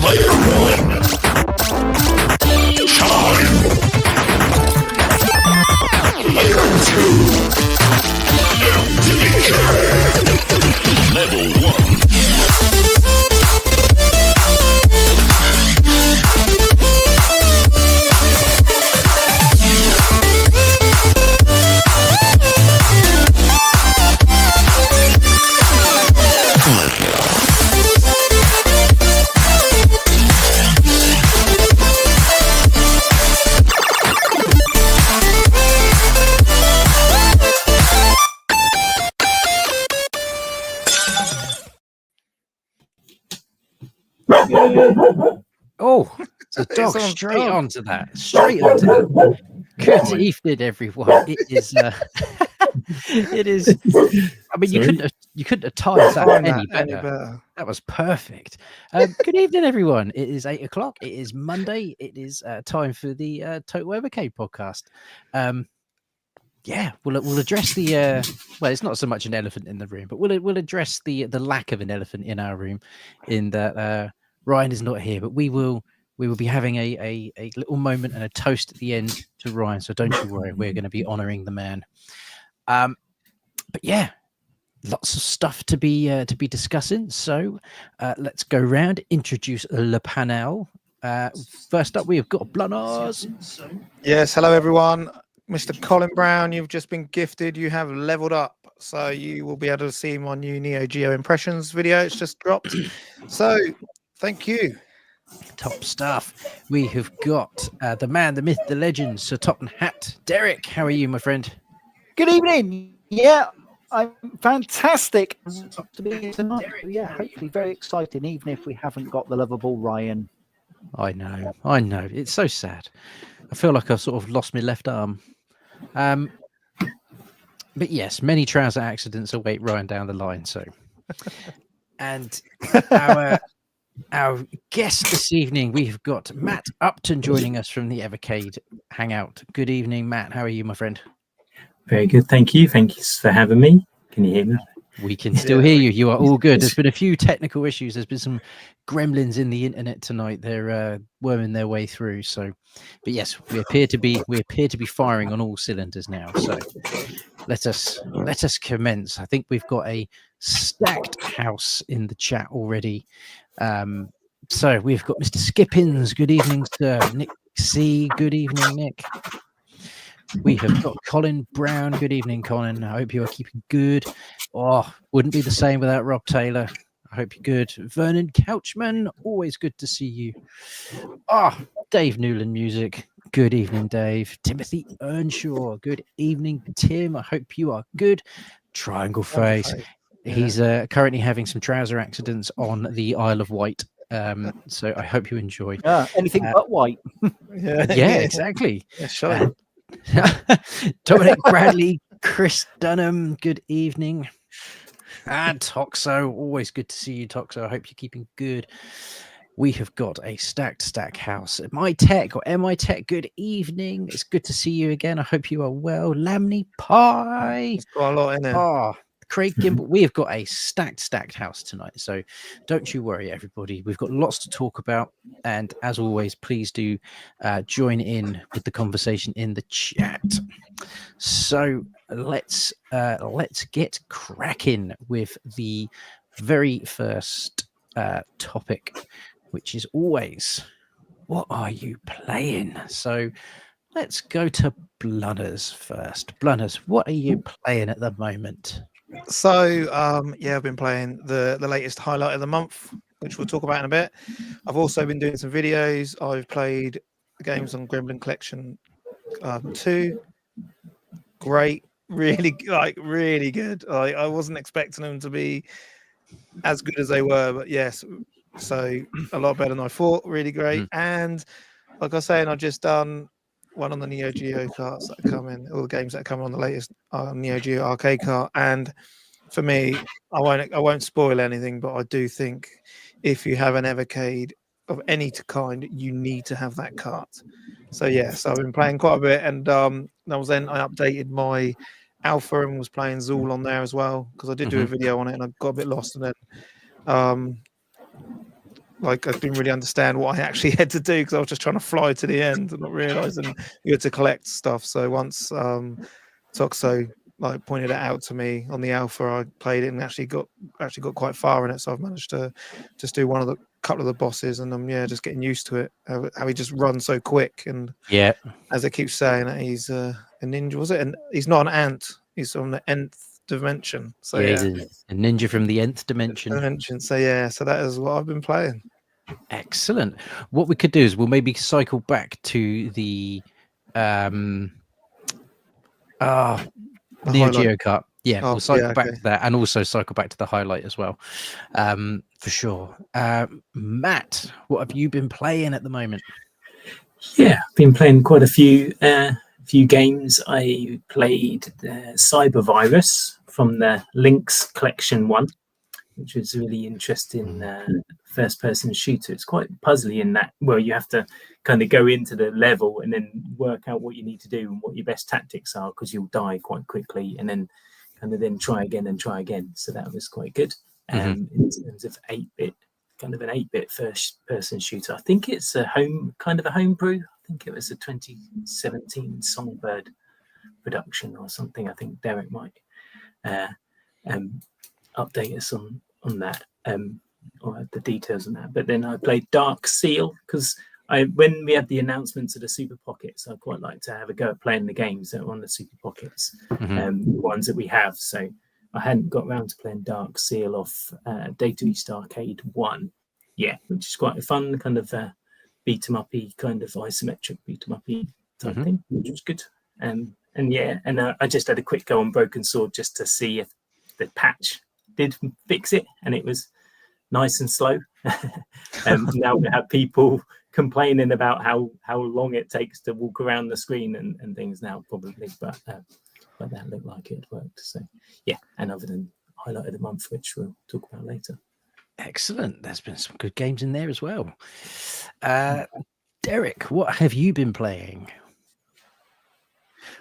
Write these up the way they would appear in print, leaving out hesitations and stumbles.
Player 1. Chime. Player 2. Level 1. Oh, the dog straight onto that. Straight onto that. Good evening, everyone. It is. It is. I mean, you couldn't have timed that any better. That was perfect. Good evening, everyone. It is 8 o'clock. It is Monday. It is time for the Total Evercade Podcast. Yeah, we'll address the. Well, it's not so much an elephant in the room, but we'll address the lack of an elephant in our room, in that Ryan is not here, but we will be having a little moment and a toast at the end to Ryan. So don't you worry, we're going to be honouring the man. But yeah, lots of stuff to be discussing. So let's go round, introduce Le Panel. First up, we have got Blunners. Yes, hello everyone. Mr. Colin Brown, you've just been gifted. You have leveled up, so you will be able to see my new Neo Geo impressions video. It's just dropped. So thank you. Top stuff. We have got the man, the myth, the legend, Sir Totten Hat. Derek, how are you, my friend? Good evening. Yeah, I'm fantastic to be here tonight. Yeah, hopefully very exciting, even if we haven't got the lovable Ryan. I know. It's so sad. I feel like I've sort of lost my left arm. But yes, many trouser accidents await Ryan down the line. So, and our guest this evening, we've got Matt Upton joining us from the Evercade Hangout. Good evening, Matt. How are you, my friend? Very good, thank you. Thank you for having me. Can you hear me? We can still hear you. You are all good. There's been a few technical issues. There's been some gremlins in the internet tonight. They're worming their way through. So, but yes, we appear to be firing on all cylinders now. So, let us commence. I think we've got a stacked house in the chat already. So we've got Mr. Skippins. Good evening, sir. Nick C. Good evening, Nick. We have got Colin Brown. Good evening, Colin. I hope you are keeping good. Oh, wouldn't be the same without Rob Taylor. I hope you're good. Vernon Couchman, always good to see you. Dave Newland Music. Good evening, Dave. Timothy Earnshaw. Good evening, Tim. I hope you are good. Triangle Face. He's currently having some trouser accidents on the Isle of Wight. So I hope you enjoy. Anything but white. Yeah, exactly. Yeah, sure. Dominic Bradley, Chris Dunham, good evening. And Toxo, always good to see you, Toxo. I hope you're keeping good. We have got a stack house. My Tech or MI Tech, good evening. It's good to see you again. I hope you are well. Lamney Pie. It's got a lot in it. Craig Gimble, we have got a stacked house tonight. So don't you worry, everybody. We've got lots to talk about. And as always, please do join in with the conversation in the chat. So let's get cracking with the very first topic, which is always, what are you playing? So let's go to Blunners first. Blunners, what are you playing at the moment? So, I've been playing the latest highlight of the month, which we'll talk about in a bit. I've also been doing some videos. I've played games on Gremlin Collection 2. Great, really good. I wasn't expecting them to be as good as they were, but yes, so a lot better than I thought. Really great. And like I was saying, I've just done one on the Neo Geo carts that come in, all the games that come on the latest Neo Geo arcade cart. And for me, I won't spoil anything, but I do think if you have an Evercade of any kind, you need to have that cart. So yes, I've been playing quite a bit, and I updated my alpha and was playing Zool on there as well, because I did do a video on it and I got a bit lost, and then like I didn't really understand what I actually had to do because I was just trying to fly to the end and not realizing you had to collect stuff. So once Toxo like pointed it out to me on the alpha, I played it and actually got quite far in it. So I've managed to just do couple of the bosses, and I'm just getting used to it. How he just runs so quick, and as I keep saying, that he's a ninja. Was it? And he's not an ant. He's from the nth dimension. So he's a ninja from the nth dimension. So that is what I've been playing. Excellent. What we could do is we'll maybe cycle back to the Neo Geo Cup. Yeah, we'll cycle back to that, and also cycle back to the highlight as well, for sure. Matt, what have you been playing at the moment? Yeah, I've been playing quite a few games. I played the Cyber Virus from the Lynx Collection 1, which was a really interesting first-person shooter. It's quite puzzly in that, well, you have to kind of go into the level and then work out what you need to do and what your best tactics are, because you'll die quite quickly, and then kind of then try again. So that was quite good. In terms of 8-bit, kind of an 8-bit first-person shooter. I think it's a homebrew. I think it was a 2017 Songbird production or something. I think Derek might update us on that, or the details on that. But then I played Dark Seal because when we had the announcements of the Super Pockets, I quite like to have a go at playing the games that are on the Super Pockets, the ones that we have. So I hadn't got around to playing Dark Seal off Data East Arcade 1 yet, which is quite a fun kind of beat 'em uppy, kind of isometric beat 'em uppy type thing, which was good. I just had a quick go on Broken Sword just to see if the patch did fix it, and it was nice and slow. Now we have people complaining about how long it takes to walk around the screen and things now, probably, but that looked like it worked. So and other than highlight of the month, which we'll talk about later. Excellent. There's been some good games in there as well. Derek, what have you been playing?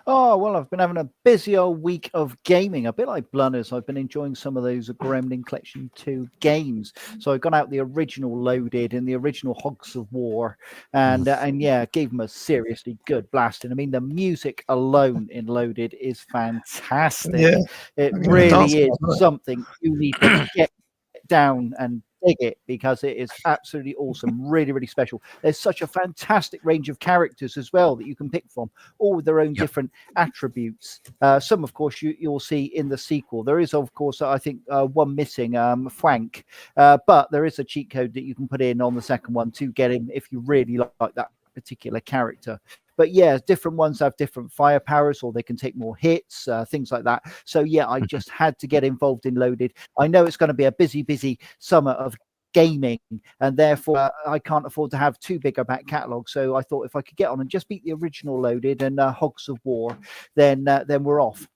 Oh, well, I've been having a busy old week of gaming, a bit like Blunners. I've been enjoying some of those Gremlin Collection 2 games. So I got out the original Loaded and the original Hogs of War, and gave them a seriously good blasting. I mean, the music alone in Loaded is fantastic. Yeah, it really is something you need to get down and dig it, because it is absolutely awesome, really, really special. There's such a fantastic range of characters as well that you can pick from, all with their own different attributes. Some, of course, you'll see in the sequel. There is, of course, I think one missing, Frank, but there is a cheat code that you can put in on the second one to get him if you really like that particular character. But different ones have different fire powers, or they can take more hits, things like that. So I just had to get involved in Loaded. I know it's going to be a busy summer of gaming, and therefore I can't afford to have too big a back catalogue. So I thought if I could get on and just beat the original Loaded and Hogs of War, then we're off.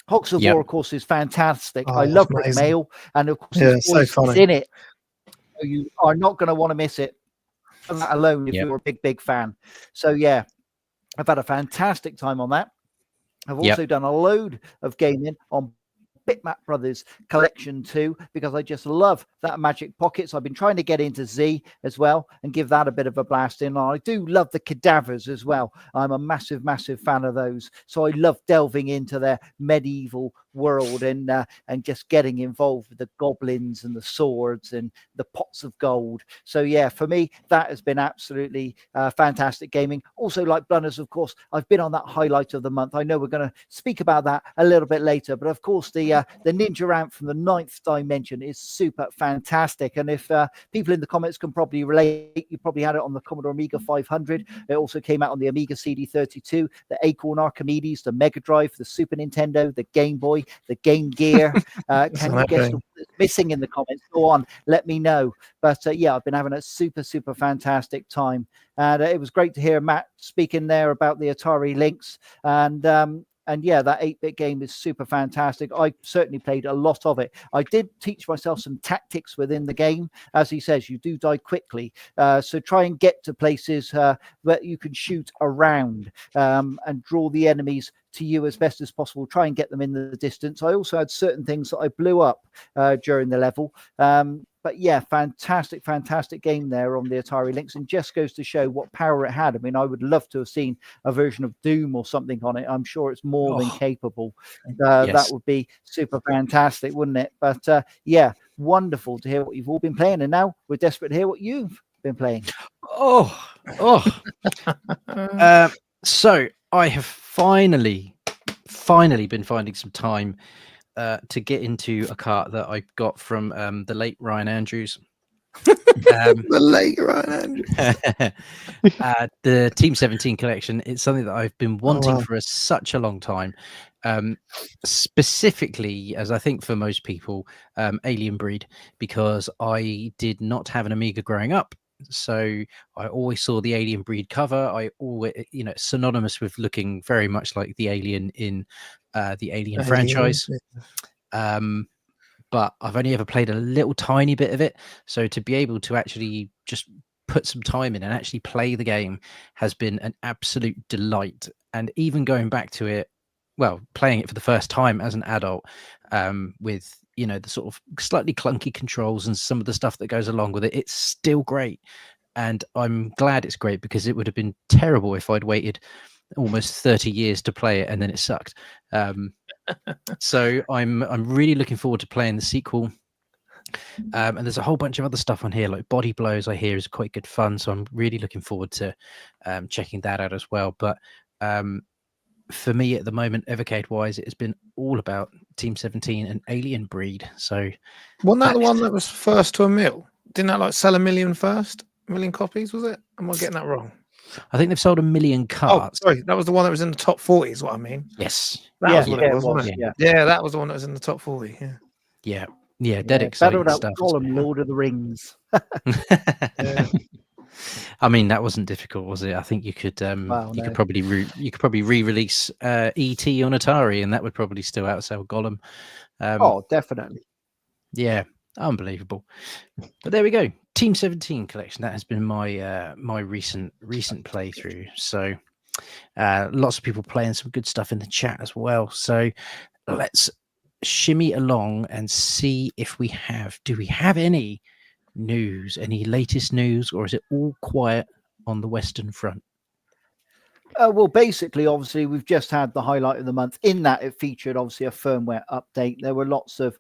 Hogs of War, of course, is fantastic. I love Rick Mail, and of course his voice is in it. So you are not going to want to miss it. For that alone, if you're a big fan. So I've had a fantastic time on that. I've also done a load of gaming on Bitmap Brothers Collection 2, because I just love that Magic Pockets. I've been trying to get into Z as well and give that a bit of a blast in. I do love the cadavers as well. I'm a massive fan of those. So I love delving into their medieval world and just getting involved with the goblins and the swords and the pots of gold. So for me, that has been absolutely fantastic gaming. Also, like Blunners, of course, I've been on that highlight of the month. I know we're going to speak about that a little bit later, but of course the Ninja Ramp from the 9th dimension is super fantastic. And if people in the comments can probably relate, you probably had it on the Commodore Amiga 500. It also came out on the Amiga CD32, the Acorn Archimedes, the Mega Drive, the Super Nintendo, the Game Boy, the Game Gear. Can you guess what's missing in the comments? Go on, let me know. But I've been having a super fantastic time, and it was great to hear Matt speaking there about the Atari Lynx. And that 8-bit game is super fantastic. I certainly played a lot of it. I did teach myself some tactics within the game. As he says, you do die quickly. So try and get to places where you can shoot around and draw the enemies to you as best as possible, try and get them in the distance. I also had certain things that I blew up during the level. But yeah, fantastic game there on the Atari Lynx, and just goes to show what power it had. I mean, I would love to have seen a version of Doom or something on it. I'm sure it's more than capable. Yes. That would be super fantastic, wouldn't it? But yeah, wonderful to hear what you've all been playing, and now we're desperate to hear what you've been playing. So I have finally been finding some time to get into a cart that I got from the late Ryan Andrews. The late Ryan Andrews. The Team 17 collection. It's something that I've been wanting for such a long time. Specifically, as I think for most people, Alien Breed, because I did not have an Amiga growing up. So I always saw the Alien Breed cover. I always, synonymous with looking very much like the alien in the Alien franchise. But I've only ever played a little tiny bit of it. So to be able to actually just put some time in and actually play the game has been an absolute delight. And even going back to it, well, playing it for the first time as an adult, with the sort of slightly clunky controls and some of the stuff that goes along with it, it's still great. And I'm glad it's great, because it would have been terrible if I'd waited almost 30 years to play it and then it sucked. So I'm really looking forward to playing the sequel. And there's a whole bunch of other stuff on here, like Body Blows, I hear is quite good fun. So I'm really looking forward to checking that out as well. But for me at the moment, Evercade wise, it has been all about Team 17 and Alien Breed. So wasn't that the one that was first to a mil? Didn't that sell 1 million first? 1 million copies, was it? Am I getting that wrong? I think they've sold 1 million carts. Oh, sorry, that was the one that was in the top 40 is what I mean. Yes. That was what it was, wasn't it? Yeah. Yeah, that was the one that was in the top 40. Yeah, dead exciting Battled stuff. Gollum, Lord of the Rings. Yeah. I mean, that wasn't difficult, was it? I think you could could probably re-release E.T. on Atari, and that would probably still outsell Gollum. Definitely. Yeah, unbelievable. But there we go. Team 17 collection. That has been my my recent playthrough. So lots of people playing some good stuff in the chat as well. So let's shimmy along and see if we do we have any news, any latest news, or is it all quiet on the Western Front? Well, basically, obviously, we've just had the highlight of the month. In that, it featured obviously a firmware update. There were lots of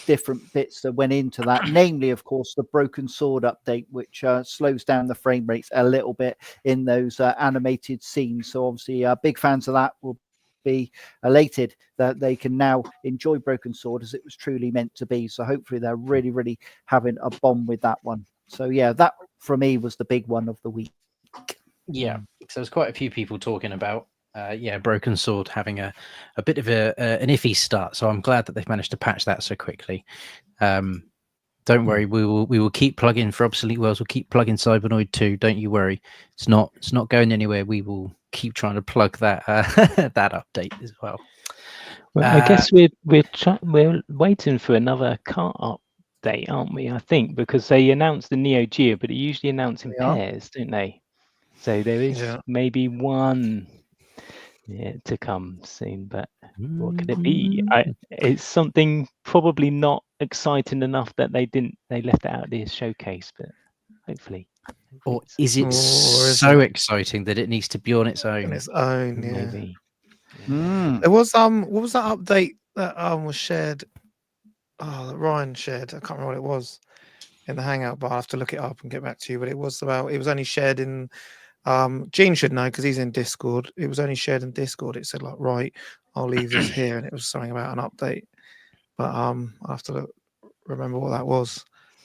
different bits that went into that, namely, of course, the Broken Sword update, which slows down the frame rates a little bit in those animated scenes. So obviously, big fans of that will be elated that they can now enjoy Broken Sword as it was truly meant to be. So hopefully they're really having a bomb with that one. So yeah, that for me was the big one of the week. Yeah, so there's quite a few people talking about Broken Sword having a bit of an iffy start. So I'm glad that they've managed to patch that so quickly. Don't worry, we will keep plugging for Obsolete Worlds. We'll keep plugging Cybernoid 2. Don't you worry. It's not going anywhere. We will keep trying to plug that that update as well. Well, I guess we're waiting for another cart update, aren't we? I think because they announced the Neo Geo, but they usually announce in pairs, don't they? So there is maybe one to come soon, but what could it be? It's something probably not exciting enough that they left it out of the showcase, but hopefully. Or is it so exciting that it needs to be on its own? On its own, yeah. Maybe. There was what was that update that was shared? That Ryan shared. I can't remember what it was in the Hangout, but I'll have to look it up and get back to you. But it was only shared in Gene should know because he's in Discord. It was only shared in Discord. It said right, I'll leave this here, and it was something about an update. But I'll have to remember what that was.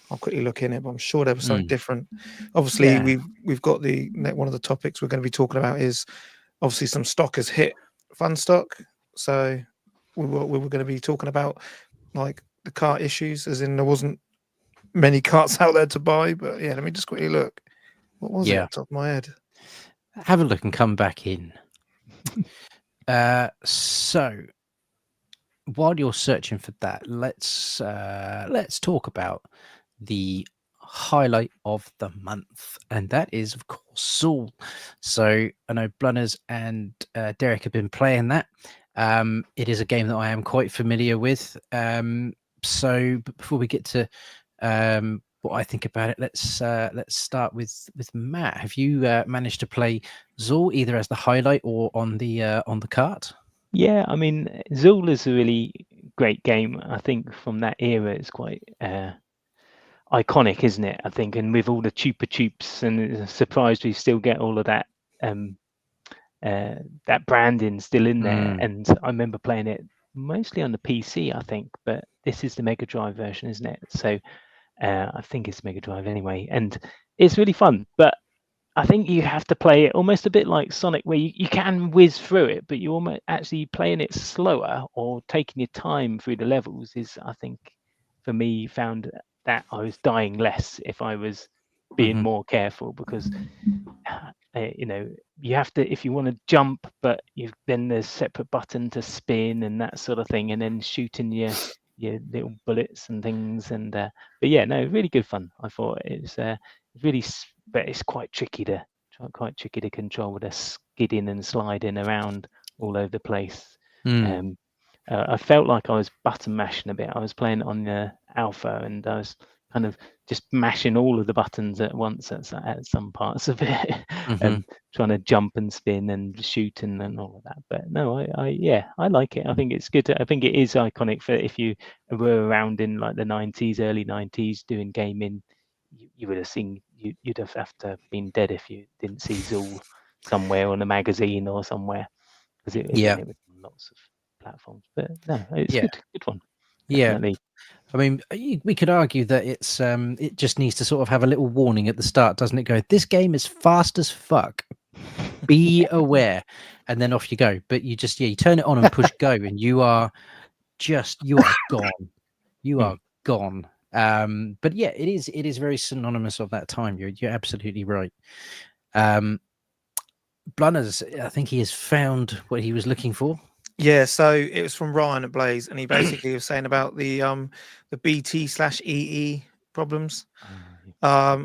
I'll quickly look in it, but I'm sure there was something different. Obviously, we've got one of the topics we're going to be talking about is obviously some stock has hit fun stock. So we were going to be talking about like the cart issues, as in there wasn't many carts out there to buy. But yeah, let me just quickly look. What was it off the top of my head? Have a look and come back in. So while you're searching for that, let's talk about the highlight of the month, and that is, of course, Zool. So I know Blunners and Derek have been playing that. It is a game that I am quite familiar with. So before we get to what I think about it, let's start with Matt. Have you managed to play Zool either as the highlight or on the cart? Yeah, I mean, Zool is a really great game. I think from that era, it's quite iconic, isn't it? I think, and with all the Chupa Chups, and it's surprised we still get all of that that branding still in there. And I remember playing it mostly on the PC, I think, but this is the Mega Drive version, isn't it? So I think it's Mega Drive anyway, and it's really fun. But I think you have to play it almost a bit like Sonic, where you can whiz through it, but you almost actually playing it slower or taking your time through the levels is, I think, for me, found that I was dying less if I was being more careful, because you have to, if you want to jump, but then there's separate button to spin and that sort of thing, and then shooting your little bullets and things. And but yeah, no, really good fun. I thought it's really, but it's quite tricky to control with the skidding and sliding around all over the place. I felt like I was button mashing a bit. I was playing it on the alpha, and I was kind of just mashing all of the buttons at once at some parts of it, and trying to jump and spin and shoot and all of that. But no, I like it. I think it's good. I think it is iconic for if you were around in like the 90s, early 90s doing gaming. You would have seen, you'd have to have been dead if you didn't see Zool somewhere on a magazine or somewhere, because it was on lots of platforms. But no, it's good one. Definitely. I mean, we could argue that it's it just needs to sort of have a little warning at the start, doesn't it? Go, this game is fast as fuck. Be aware, and then off you go. But you just you turn it on and push go, and you are gone. You are gone. But yeah, it is very synonymous of that time. You're absolutely right. Blunners, I think he has found what he was looking for. Yeah, so it was from Ryan at Blaze, and he basically was saying about the BT/EE problems.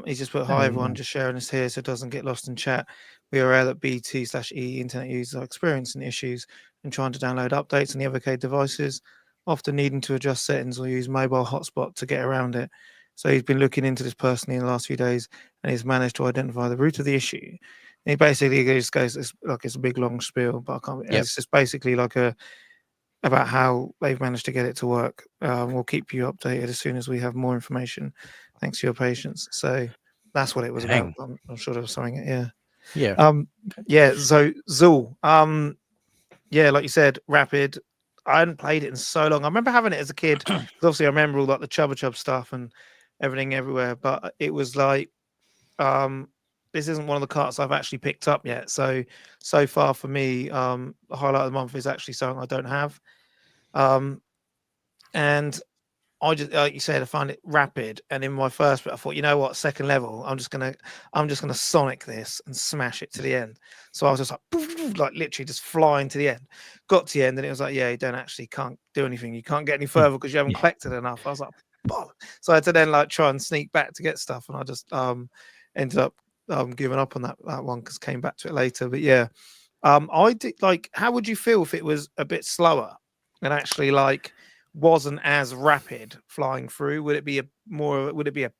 He just put, hi everyone, just sharing this here so it doesn't get lost in chat. We are aware that BT/EE internet users are experiencing issues and trying to download updates on the Evercade devices, often needing to adjust settings or use mobile hotspot to get around it. So he's been looking into this personally in the last few days, and he's managed to identify the root of the issue. And he basically just goes, it's a big long spiel, but I can't. It's just basically like about how they've managed to get it to work. We'll keep you updated as soon as we have more information. Thanks for your patience. So that's what it was about. I'm sure there was something. So Zool. Like you said, Rapid. I hadn't played it in so long. I remember having it as a kid. Obviously, I remember all like the Chubba Chub stuff and everything everywhere. But it was like, this isn't one of the carts I've actually picked up yet. So far for me, the highlight of the month is actually something I don't have. And I just, like you said, I found it rapid. And in my first bit, I thought, you know what, second level, I'm just gonna Sonic this and smash it to the end. So I was just like literally just flying to the end. Got to the end, and it was like, yeah, you can't do anything. You can't get any further because you haven't collected enough. I was like, so I had to then like try and sneak back to get stuff, and I just ended up giving up on that one because came back to it later. But yeah, I did like. How would you feel if it was a bit slower and actually like wasn't as rapid flying through? Would it be a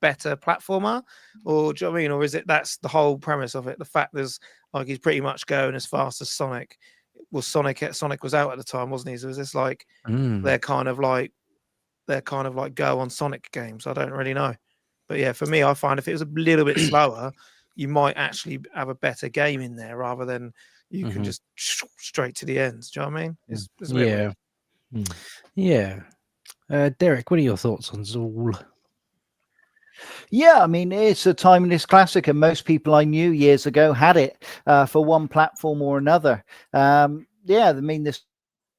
better platformer, or do you know what I mean? Or is it that's the whole premise of it? The fact there's like he's pretty much going as fast as Sonic. Well, Sonic was out at the time, wasn't he? So is this like they're kind of like go on Sonic games? I don't really know. But yeah, for me, I find if it was a little bit slower, you might actually have a better game in there rather than you can just straight to the ends. Do you know what I mean? It's a bit weird. Yeah. Derek, what are your thoughts on Zool? Yeah, I mean, it's a timeless classic, and most people I knew years ago had it for one platform or another. I mean, this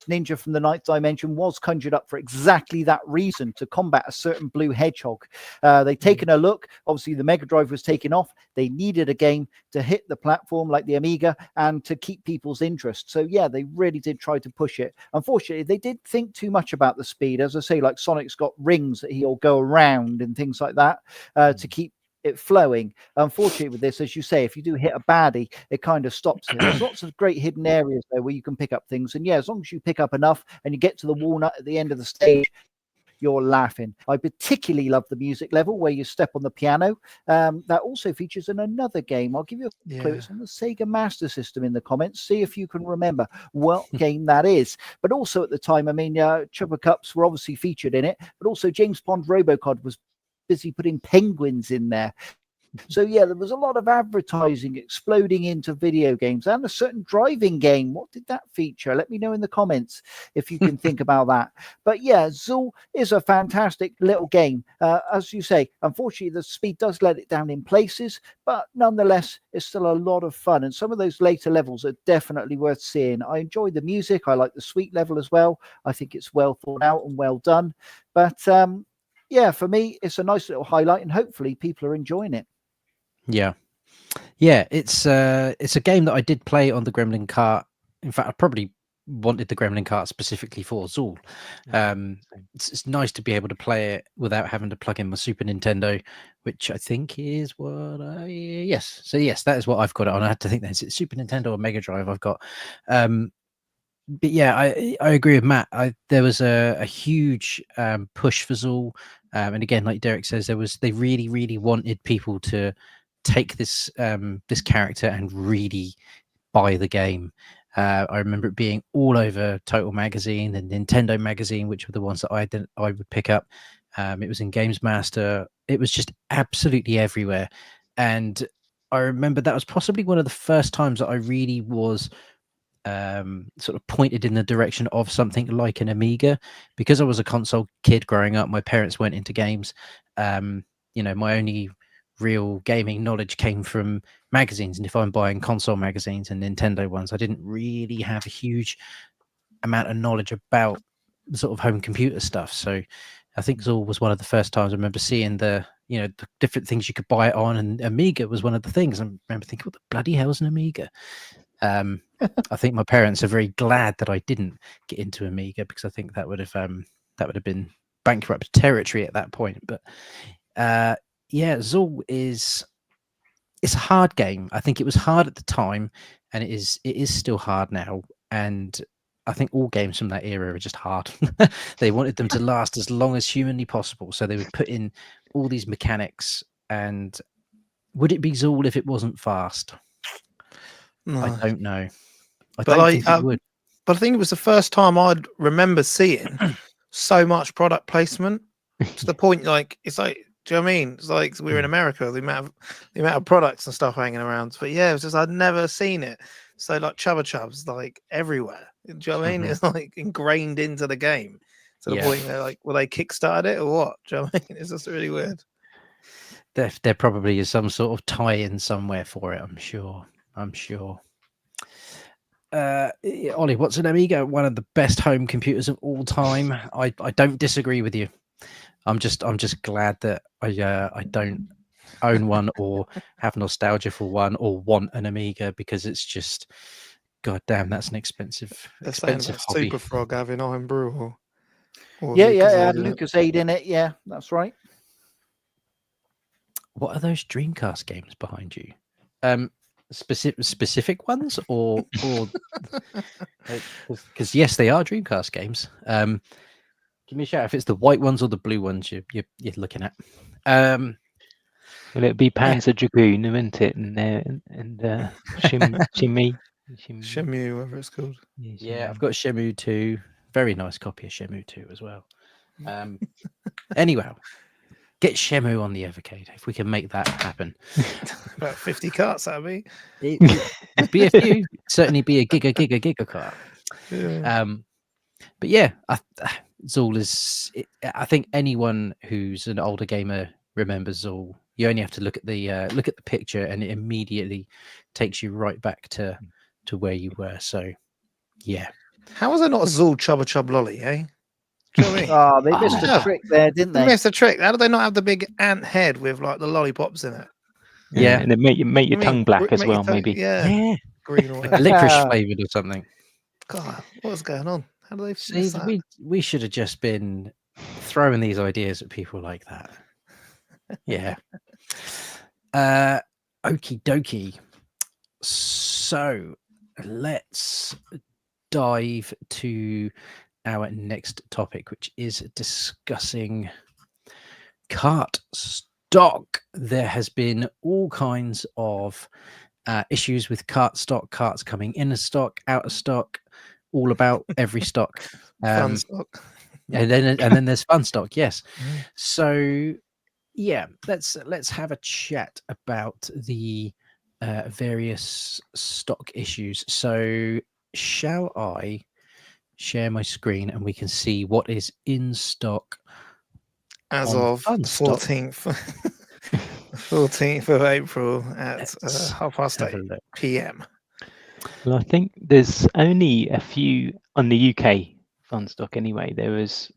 Ninja from the Ninth Dimension was conjured up for exactly that reason, to combat a certain blue hedgehog. They'd taken a look. Obviously, the Mega Drive was taken off. They needed a game to hit the platform like the Amiga and to keep people's interest. So, yeah, they really did try to push it. Unfortunately, they did think too much about the speed. As I say, like Sonic's got rings that he'll go around and things like that to keep it flowing. Unfortunately, with this, as you say, if you do hit a baddie, it kind of stops it. There's lots of great hidden areas there where you can pick up things, and yeah, as long as you pick up enough and you get to the walnut at the end of the stage, you're laughing. I particularly love the music level where you step on the piano. That also features in another game. I'll give you a clue. It's on the Sega Master System in the comments. See if you can remember what game that is. But also at the time, I mean, Chubba Cups were obviously featured in it, but also James Bond Robocod was busy putting penguins in there. So yeah, there was a lot of advertising exploding into video games, and a certain driving game. What did that feature? Let me know in the comments if you can think about that. But yeah, Zool is a fantastic little game. As you say, unfortunately, the speed does let it down in places, but nonetheless, it's still a lot of fun. And some of those later levels are definitely worth seeing. I enjoy the music. I like the sweet level as well. I think it's well thought out and well done. But yeah, for me, it's a nice little highlight, and hopefully people are enjoying it. Yeah, it's a game that I did play on the Gremlin cart. In fact, I probably wanted the Gremlin cart specifically for Zool. It's nice to be able to play it without having to plug in my Super Nintendo, which I think is what yes. So yes, that is what I've got it on. I had to think that it's Super Nintendo or Mega Drive I've got. But yeah, I agree with Matt. There was a huge push for Zool, and again, like Derek says, they really wanted people to take this this character and really buy the game. I remember it being all over Total Magazine and Nintendo Magazine, which were the ones that I would pick up. It was in Games Master. It was just absolutely everywhere, and I remember that was possibly one of the first times that I really was sort of pointed in the direction of something like an Amiga. Because I was a console kid growing up, my parents weren't into games. My only real gaming knowledge came from magazines, and if I'm buying console magazines and Nintendo ones, I didn't really have a huge amount of knowledge about sort of home computer stuff. So I think Zool was one of the first times I remember seeing the different things you could buy it on, and Amiga was one of the things. I remember thinking, what the bloody hell is an Amiga? I think my parents are very glad that I didn't get into Amiga, because I think that would have been bankrupt territory at that point. But yeah, Zool it's a hard game. I think it was hard at the time, and it is still hard now. And I think all games from that era are just hard. They wanted them to last as long as humanly possible, so they would put in all these mechanics. And would it be Zool if it wasn't fast? No. I don't know. I But don't think it would. But I think it was the first time I'd remember seeing so much product placement, to the point, like, it's like, do you know what I mean? It's like we're in America, the amount of products and stuff hanging around. But yeah, it was just, I'd never seen it. So like Chubba Chubs, like everywhere. Do you know what I mean? It's like ingrained into the game, to the point where, like, well, they kickstarted it or what? Do you know what I mean? It's just really weird. There probably is some sort of tie-in somewhere for it. I'm sure. Ollie, what's an Amiga? One of the best home computers of all time. I don't disagree with you. I'm just glad that I don't own one or have nostalgia for one or want an Amiga, because it's just, god damn, that's an expensive hobby. Super Frog having Iron Brew or Yeah, it had Lucas Aid in it. Yeah, that's right. What are those Dreamcast games behind you? Specific ones, or because yes, they are Dreamcast games. Give me a shout if it's the white ones or the blue ones you're looking at. Well, it'd be Panzer Dragoon, wouldn't it? And Chime. Shemu, whatever it's called. Yeah, I've got Shemu 2. Very nice copy of Shemu 2 as well. Anyway, get Shemu on the Evercade if we can make that happen. About 50 carts, that'd be. It'd be a few. Certainly be a giga cart. Yeah. But yeah, Zool is. I think anyone who's an older gamer remembers Zool. You only have to look at the picture, and it immediately takes you right back to where you were. So, yeah. How was there not a Zool Chubba Chub lolly, eh? Do you know what I mean? Oh, they missed yeah. a trick there, didn't They they? missed a trick. How did they not have the big ant head with like the lollipops in it? Yeah. and then make your I mean, tongue black as make well, your tongue- maybe. Yeah, green or Like whatever. licorice flavored or something. God, what was going on? How do they See, miss that? we should have just been throwing these ideas at people like that. Yeah. Okie dokie. So let's dive to our next topic, which is discussing cart stock. There has been all kinds of issues with cart stock, carts coming in of stock, out of stock, all about every stock. Fun stock. And then there's fun stock, yes. Mm. So yeah, let's have a chat about the various stock issues. So shall I share my screen and we can see what is in stock As on of fun the stock? 14th of April at Let's 8:30 have a look. p.m. Well, I think there's only a few on the UK fun stock anyway. There was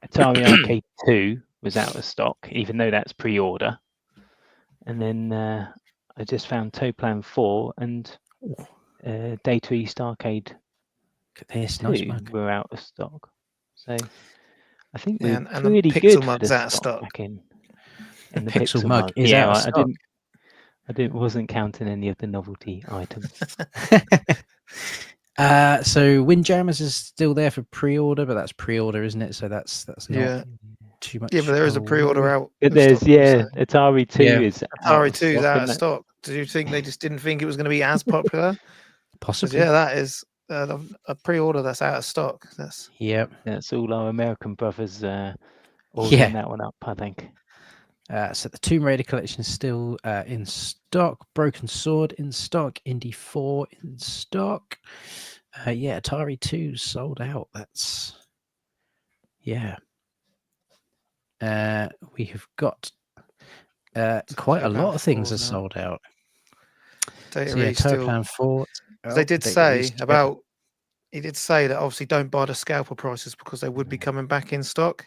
Atari Arcade 2 was out of stock, even though that's pre-order. And then I just found Toplan 4 and Data East Arcade Look at this, 2 nice mug. were out of stock. So I think Yeah, we're and the pretty Pixel good for Mug's the out of stock. back in. The And the Pixel Pixel Mug Mug is yeah, out of stock. I wasn't counting any of the novelty items. So Windjammers is still there for pre-order, but that's pre-order, isn't it? So that's not Yeah. too much. Yeah, but there is a pre-order away. out. But of the's stock, yeah, so- Atari 2 Yeah. is Atari 2 is out and of that- stock. Do you think they just didn't think it was going to be as popular? 'Cause, Possibly. yeah, that is a pre-order that's out of stock. That's Yep. That's all our American brothers ordering that one up, I think. So the Tomb Raider collection is still in stock. Broken Sword in stock. Indy 4 in stock. Yeah, Atari 2 sold out. That's yeah. We have got quite a lot of things are sold out. Data So yeah, East still. Toplan 4. They did say about. He did say that obviously don't buy the scalper prices because they would be coming back in stock,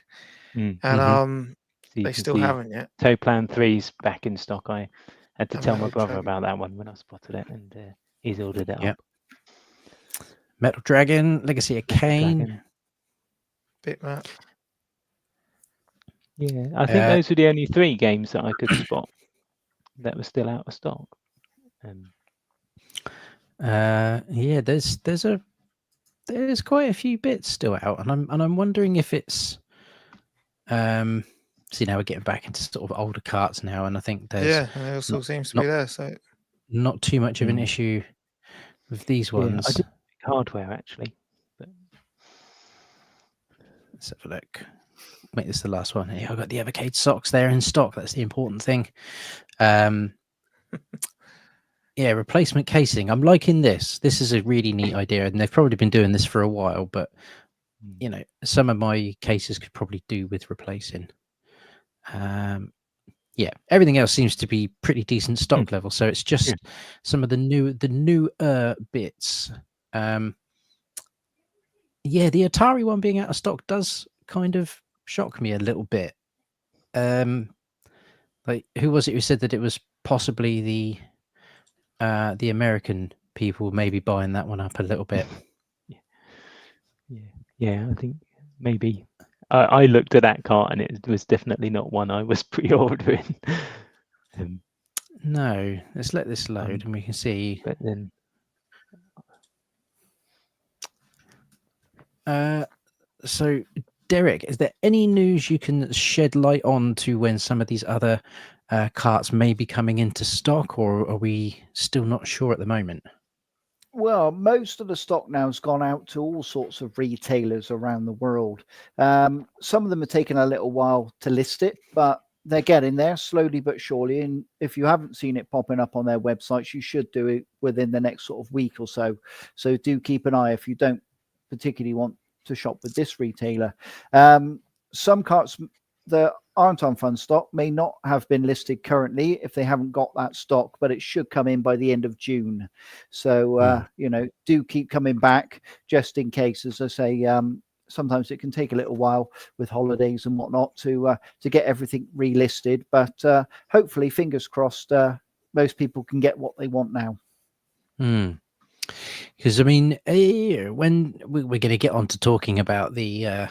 Mm. and Mhm. So you they can still see haven't yet. Toplan 3's back in stock. I had to And tell my Metal brother Dragon. about that one when I spotted it, and he's ordered it Yep. up. Metal Dragon, Legacy of Metal Kain. Dragon. Bitmap. Yeah, I think those were the only 3 games that I could spot that were still out of stock. Yeah, there's quite a few bits still out, and I'm wondering if it's see, now we're getting back into sort of older carts now, and I think there's Yeah, and it also seems to be there. So not too much of an issue with these Yeah, I ones. did hardware actually. But Let's have a look. Make this the last one. Yeah, I've got the Evercade socks there in stock. That's the important thing. Yeah, replacement casing. I'm liking this. This is a really neat idea, and they've probably been doing this for a while. But you know, some of my cases could probably do with replacing. Yeah, everything else seems to be pretty decent stock level. So it's just some of the newer bits. Yeah, the Atari one being out of stock does kind of shock me a little bit. Like, who was it who said that it was possibly the American people maybe buying that one up a little bit? Yeah, I think maybe I looked at that cart and it was definitely not one I was pre-ordering. No, let's let this load and we can see. But then So Derek, is there any news you can shed light on to when some of these other carts may be coming into stock, or are we still not sure at the moment? Well, most of the stock now has gone out to all sorts of retailers around the world. Some of them are taking a little while to list it, but they're getting there slowly but surely. And if you haven't seen it popping up on their websites, you should do it within the next sort of week or so. So do keep an eye if you don't particularly want to shop with this retailer. Some carts that aren't on fund stock may not have been listed currently if they haven't got that stock, but it should come in by the end of June. So, do keep coming back just in case, as I say, sometimes it can take a little while with holidays and whatnot to get everything relisted. But hopefully, fingers crossed, most people can get what they want now. Because I mean, when we're going to get on to talking about the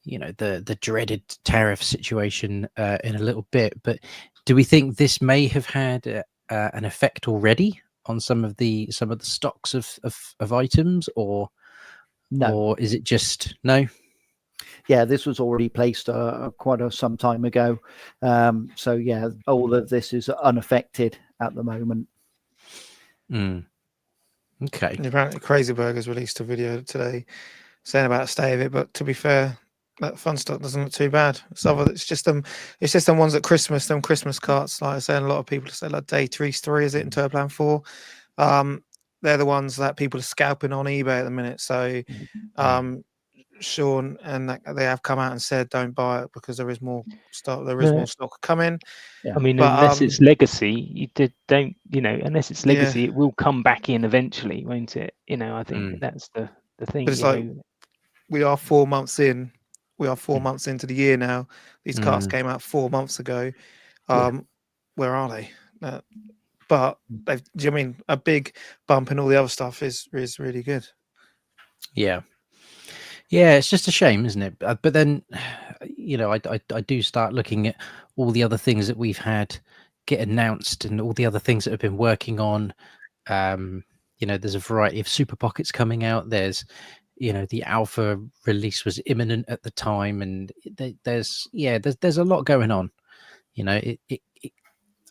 the dreaded tariff situation in a little bit, but do we think this may have had an effect already on some of the stocks of items, or No. or is it just no? Yeah, this was already placed some time ago. So yeah, all of this is unaffected at the moment. Okay. And apparently, Crazy Burgers released a video today saying about a stay of it. But to be fair, that fun stock doesn't look too bad. It's just them ones at Christmas, them Christmas carts. Like I say, and a lot of people say like Day 3, is it in Turplan 4? They're the ones that people are scalping on eBay at the minute. So Sean and they have come out and said don't buy it because there is more stock. There is more stock coming. Yeah. I mean, But, unless it's legacy, unless it's legacy, Yeah. it will come back in eventually, won't it? I think that's the thing. But it's like we are 4 months in. We are 4 months into the year now. These carts came out 4 months ago. Where are they? But do you mean a big bump in all the other stuff is really good? Yeah, it's just a shame, isn't it? But then, I do start looking at all the other things that we've had get announced and all the other things that have been working on. There's a variety of super pockets coming out. There's the alpha release was imminent at the time, and there's a lot going on.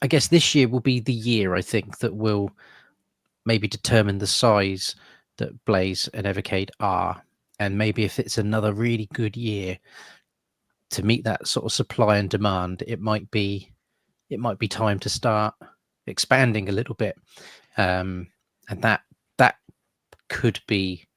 I guess this year will be the year, I think, that will maybe determine the size that Blaze and Evercade are, and maybe if it's another really good year to meet that sort of supply and demand, it might be time to start expanding a little bit, and that could be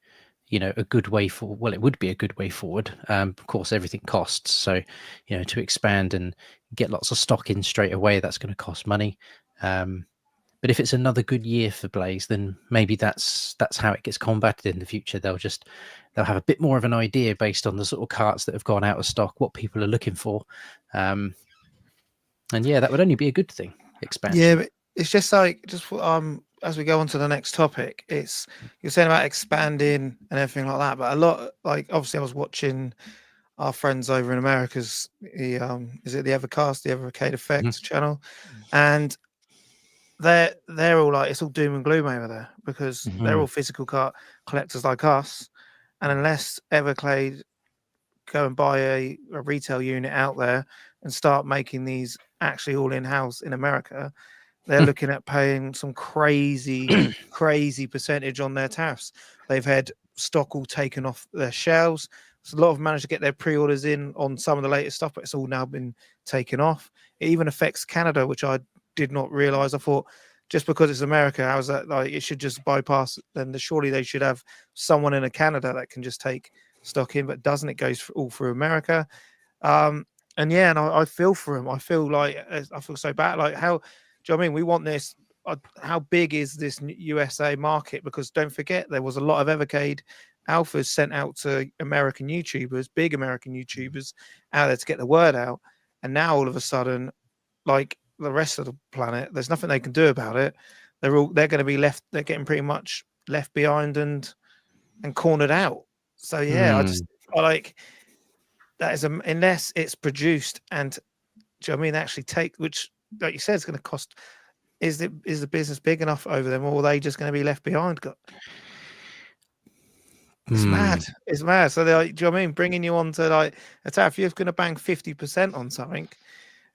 a good way forward. Well, it would be a good way forward. Of course, everything costs. So, to expand and get lots of stock in straight away, that's going to cost money. But if it's another good year for Blaze, then maybe that's how it gets combated in the future. They'll have a bit more of an idea based on the sort of carts that have gone out of stock, what people are looking for. And that would only be a good thing. Expansion. Yeah, but it's just as we go on to the next topic, you're saying about expanding and everything like that, but a lot, like obviously I was watching our friends over in America's is it the Evercade Effects channel, and they're all like, it's all doom and gloom over there because they're all physical cart collectors like us, and unless Evercade go and buy a retail unit out there and start making these actually all in-house in America, they're looking at paying some crazy percentage on their tariffs. They've had stock all taken off their shelves. So a lot of them managed to get their pre-orders in on some of the latest stuff, but it's all now been taken off. It even affects Canada, which I did not realize. I thought just because it's America, how is that like it should just bypass? Then surely they should have someone in Canada that can just take stock in, but doesn't. It goes all through America. And I feel for them. I feel so bad. Like how. Do you know what I mean? We want this. How big is this USA market? Because don't forget, there was a lot of Evercade alphas sent out to American YouTubers, big American YouTubers, out there to get the word out. And now all of a sudden, like the rest of the planet, there's nothing they can do about it. They're going to be left. They're getting pretty much left behind and cornered out. So I like that is unless it's produced and do you know what I mean? Actually take which. Like you said, it's going to cost. Is the business big enough over them, or are they just going to be left behind? It's mad. It's mad. So they're like, do you know what I mean? Bringing you on to like a tariff, you're going to bang 50% on something,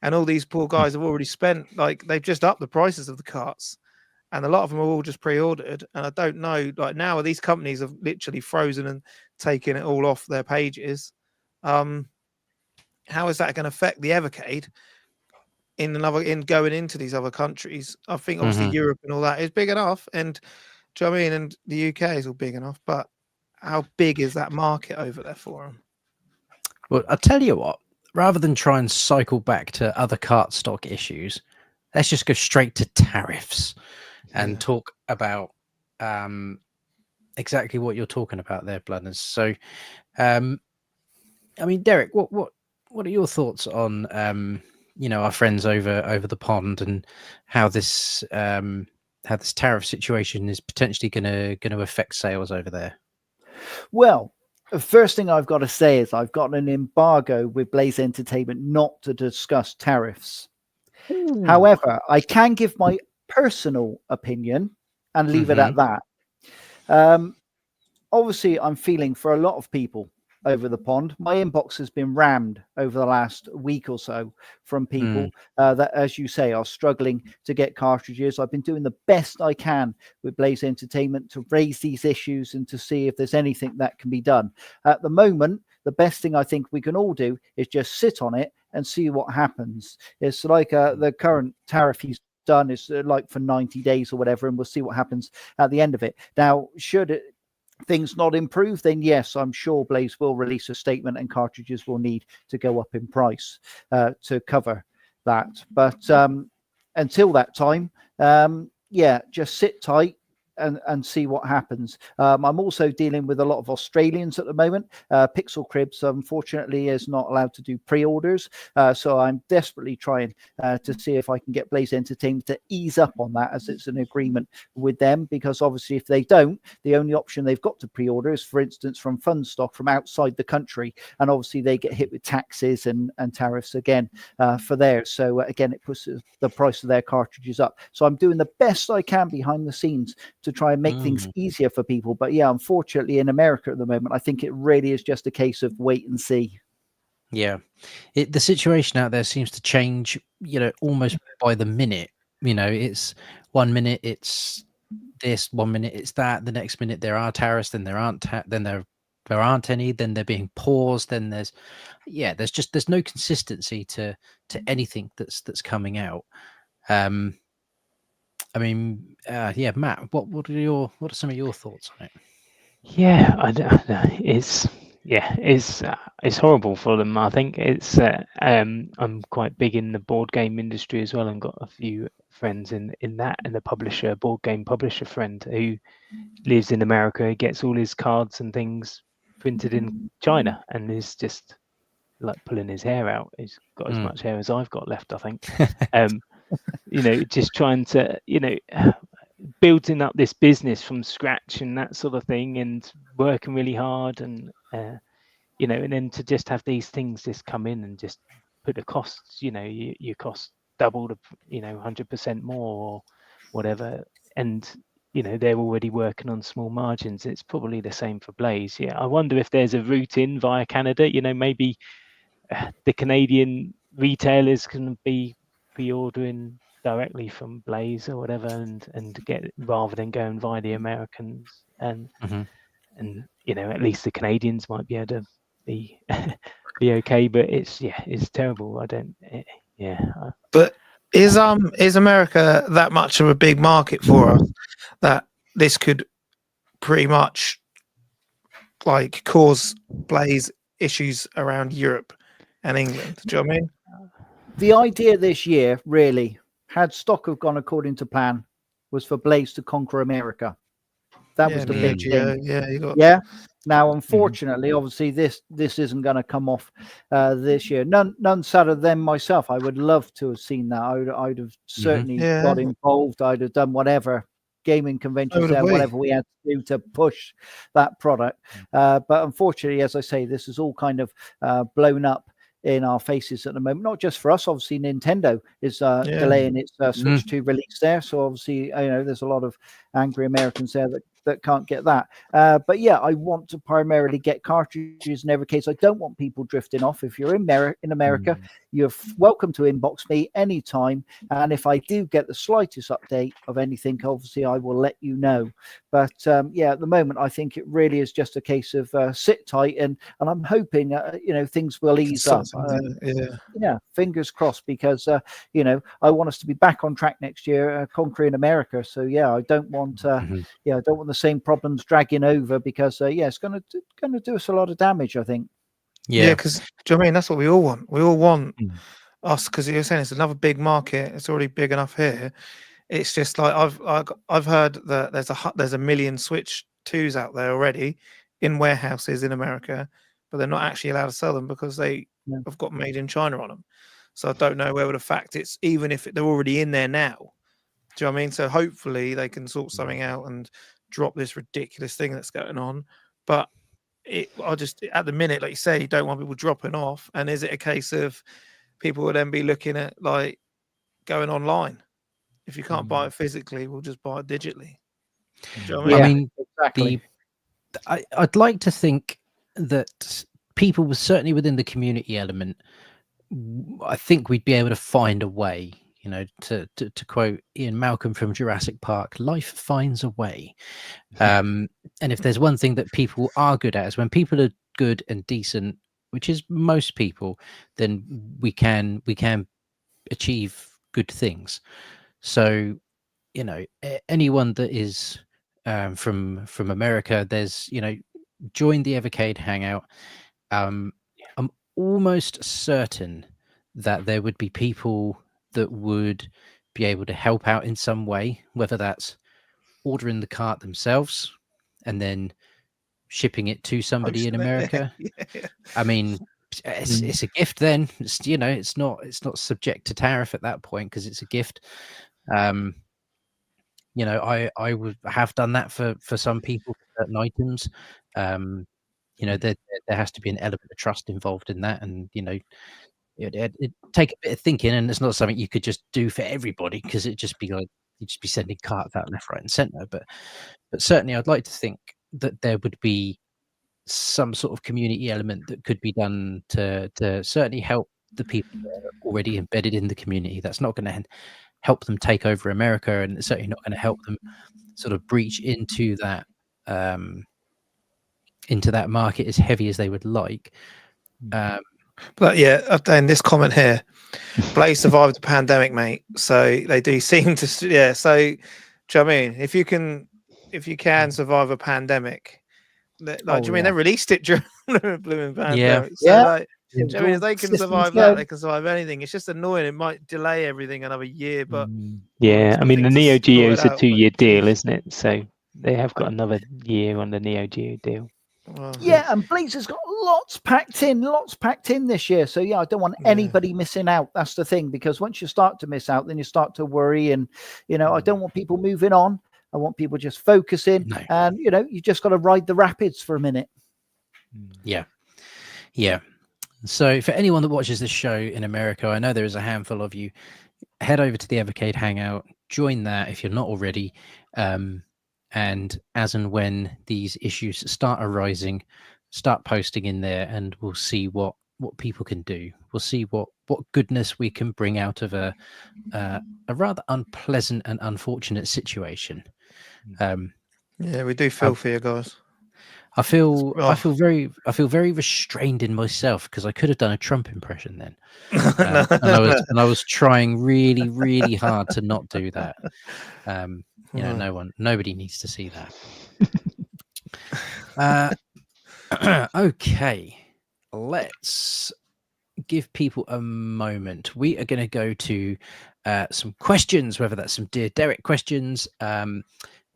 and all these poor guys have already spent. Like they've just upped the prices of the carts, and a lot of them are all just pre-ordered. And I don't know. Like now, these companies have literally frozen and taken it all off their pages. How is that going to affect the Evercade? In going into these other countries, I think obviously Europe and all that is big enough, and do you know what I mean? And the UK is all big enough, but how big is that market over there for them? Well, I'll tell you what, rather than try and cycle back to other cart stock issues, let's just go straight to tariffs and talk about exactly what you're talking about there, Bloodness. So, I mean, Derek, what are your thoughts on our friends over the pond and how this tariff situation is potentially going to affect sales over there? Well, the first thing I've got to say is I've got an embargo with Blaze Entertainment not to discuss tariffs. However, I can give my personal opinion and leave it at that. Obviously, I'm feeling for a lot of people over the pond. My inbox has been rammed over the last week or so from people that, as you say, are struggling to get cartridges. I've been doing the best I can with Blaze Entertainment to raise these issues and to see if there's anything that can be done. At the moment, the best thing I think we can all do is just sit on it and see what happens. It's like the current tariff he's done is like for 90 days or whatever, and we'll see what happens at the end of it. Now, should things not improve, then yes, I'm sure Blaze will release a statement and cartridges will need to go up in price to cover that. But until that time, just sit tight and see what happens. I'm also dealing with a lot of Australians at the moment. Pixel Cribs, unfortunately, is not allowed to do pre-orders. So I'm desperately trying to see if I can get Blaze Entertainment to ease up on that, as it's an agreement with them. Because obviously, if they don't, the only option they've got to pre-order is, for instance, from fund stock from outside the country. And obviously, they get hit with taxes and tariffs again for theirs. So again, it puts the price of their cartridges up. So I'm doing the best I can behind the scenes to try and make things easier for people. But yeah, unfortunately in America at the moment, I think it really is just a case of wait and see. Yeah, the situation out there seems to change, almost by the minute. It's 1 minute it's this, 1 minute it's that, the next minute there are tariffs, then there aren't, then there aren't any, then they're being paused, then there's no consistency to anything that's coming out. I mean, Matt, what are some of your thoughts on it? Yeah, it's horrible for them. I think it's I'm quite big in the board game industry as well, and got a few friends in that, and the board game publisher friend who lives in America. He gets all his cards and things printed in China, and is just like pulling his hair out. He's got as much hair as I've got left, I think. Just trying to, building up this business from scratch and that sort of thing, and working really hard, and and then to just have these things just come in and just put the costs, your cost double to 100% more or whatever, and they're already working on small margins. It's probably the same for Blaze. I wonder if there's a route in via Canada. Maybe the Canadian retailers can be pre-ordering directly from Blaze or whatever, and get, rather than going via the Americans, and at least the Canadians might be able to be okay. But it's terrible. But is America that much of a big market for us that this could pretty much like cause Blaze issues around Europe and England? Do you know what I mean? The idea this year, really, had stock have gone according to plan, was for Blaze to conquer America. That was the big thing. Yeah. Now, unfortunately, obviously, this isn't going to come off this year. None sadder than myself. I would love to have seen that. I'd have certainly got involved. I'd have done whatever gaming conventions there, whatever we had to do to push that product. But unfortunately, as I say, this is all kind of blown up in our faces at the moment. Not just for us, obviously Nintendo is delaying its Switch 2 release there, so obviously there's a lot of angry Americans there that can't get that. But yeah, I want to primarily get cartridges in every case. I don't want people drifting off. If you're in America, you're welcome to inbox me anytime, and if I do get the slightest update of anything, obviously I will let you know. But at the moment, I think it really is just a case of sit tight, and I'm hoping things will ease up. Fingers crossed, because I want us to be back on track next year, conquering America. So I don't want I don't want the same problems dragging over, because it's going to do us a lot of damage, I think. Yeah, because do you know what I mean? That's what we all want. We all want Mm. us, because you're saying it's another big market. It's already big enough here. It's just like I've heard that there's a million Switch 2s out there already in warehouses in America, but they're not actually allowed to sell them because they Yeah. have got made in China on them. So I don't know whether the fact it's even if they're already in there now. Do you know what I mean? So hopefully they can sort something out and drop this ridiculous thing that's going on. But I just at the minute, like you say, you don't want people dropping off. And is it a case of people would then be looking at like going online? If you can't buy it physically, we'll just buy it digitally. Do you know what I mean? I mean, exactly. I'd like to think that people were certainly within the community element. I think we'd be able to find a way, you know, to quote Ian Malcolm from Jurassic Park, life finds a way. And if there's one thing that people are good at is when people are good and decent, which is most people, then we can achieve good things. So, you know, anyone that is from America, there's, you know, join the Evercade Hangout. I'm almost certain that there would be people that would be able to help out in some way, whether that's ordering the cart themselves and then shipping it to somebody in America. Yeah. I mean, it's a gift then. It's, you know, it's not subject to tariff at that point because it's a gift. You know, I would have done that for some people for certain items. You know, there has to be an element of trust involved in that, and you know, it take a bit of thinking, and it's not something you could just do for everybody because it'd just be like you'd just be sending carts out left, right, and centre. But certainly, I'd like to think that there would be some sort of community element that could be done to certainly help the people that are already embedded in the community. That's not going to help them take over America, and it's certainly not going to help them sort of breach into that market as heavy as they would like. But yeah, and this comment here, Blaze survived the pandemic, mate. So they do seem to, yeah. So, do you know what I mean? If you can survive a pandemic, like, do you know what I mean they released it during the blooming pandemic? Yeah. So, Yeah. like, do you know what I mean, if they can Systems survive go. that, they can survive anything. It's just annoying. It might delay everything another year, but Yeah, I mean the something to Neo sort Geo it is a out, 2-year but deal, geez. isn't it? So they have got another year on the Neo Geo deal. Well, Yeah, and Bleeds has got lots packed in this year. So yeah, I don't want anybody missing out. That's the thing, because once you start to miss out, then you start to worry, and you know, I don't want people moving on. I want people just focusing, No. and you know, you just got to ride the rapids for a minute. Yeah. So for anyone that watches this show in America, I know there is a handful of you. Head over to the Evercade Hangout, join that if you're not already. And as and when these issues start arising, start posting in there, and we'll see what people can do. We'll see what goodness we can bring out of a rather unpleasant and unfortunate situation. yeah, we do feel for you guys. I feel very restrained in myself because I could have done a Trump impression then, and I was trying really, really hard to not do that. You know, nobody needs to see that. Okay, let's give people a moment. We are going to go to some questions, whether that's some Dear Derek questions.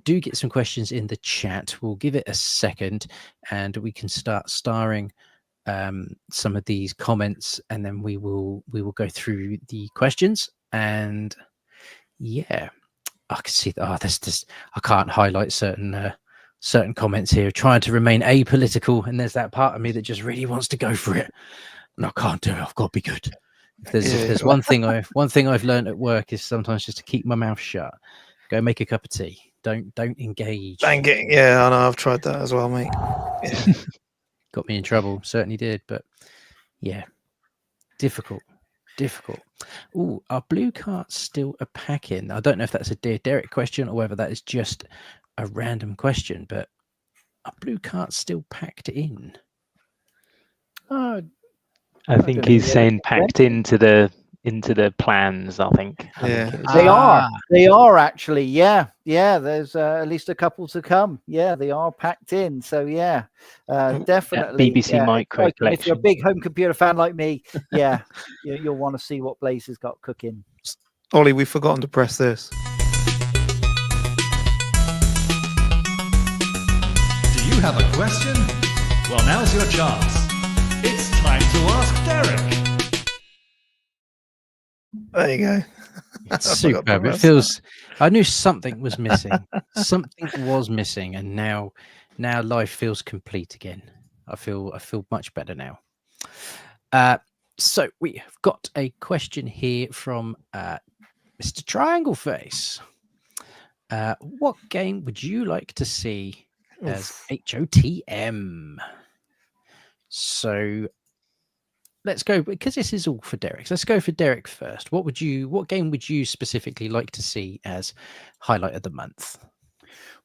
Do get some questions in the chat. We'll give it a second and we can start starring some of these comments, and then we will go through the questions. And yeah, I can see that. This I can't highlight certain comments here, trying to remain apolitical, and there's that part of me that just really wants to go for it, and I can't do it. I've got to be good. If there's one thing I've learned at work is sometimes just to keep my mouth shut. Go make a cup of tea. Don't engage. Yeah, I know. I've tried that as well, mate. Yeah. Got me in trouble. Certainly did. But yeah, difficult. Oh, are blue carts still a pack-in? I don't know if that's a Dear Derek question or whether that is just a random question. But are blue carts still packed in? I think he's saying packed into the into the plans. I think. I Yeah. think it was. They are. Ah. They are actually. Yeah. Yeah. There's at least a couple to come. Yeah, they are packed in. So yeah, definitely. BBC Micro exciting. If you're a collection. big home computer fan like me, yeah, you'll want to see what Blaze has got cooking. Ollie, we've forgotten to press this. Do you have a question? Well, now's your chance. It's time to ask Derek. There you go. It's I forgot to superb. It press feels. I knew something was missing. Something was missing, and now life feels complete again. I feel much better now. So we have got a question here from Mr. Triangle Face. What game would you like to see as HOTM? So let's go, because this is all for Derek. Let's go for Derek first. What game would you specifically like to see as highlight of the month?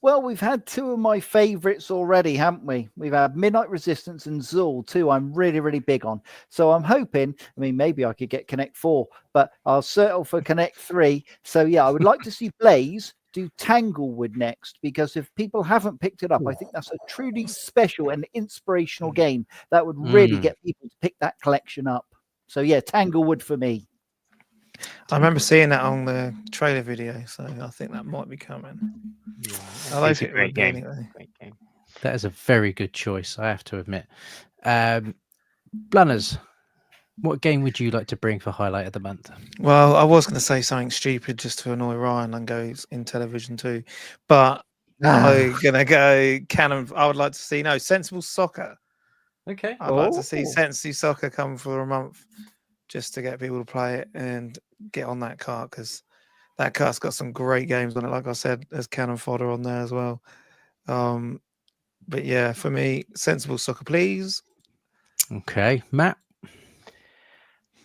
Well, we've had two of my favorites already, haven't we? We've had Midnight Resistance and Zool, two I'm really, really big on. So I'm hoping, maybe I could get Connect 4, but I'll settle for Connect 3. So yeah, I would like to see Blaze do Tanglewood next, because if people haven't picked it up, I think that's a truly special and inspirational game that would really get people to pick that collection up. So yeah, Tanglewood for me. I remember seeing that on the trailer video, so I think that might be coming. Yeah, I like it's a it great would be game. anyway. Great game. That is a very good choice, I have to admit. Blunners, what game would you like to bring for highlight of the month? Well, I was going to say something stupid just to annoy Ryan and go in television too, but I'm going to go Canon. I would like to see Sensible Soccer. Okay. I'd like to see Sensible Soccer come for a month just to get people to play it and get on that cart, because that cart's got some great games on it. Like I said, there's Cannon Fodder on there as well. But yeah, for me, Sensible Soccer, please. Okay, Matt.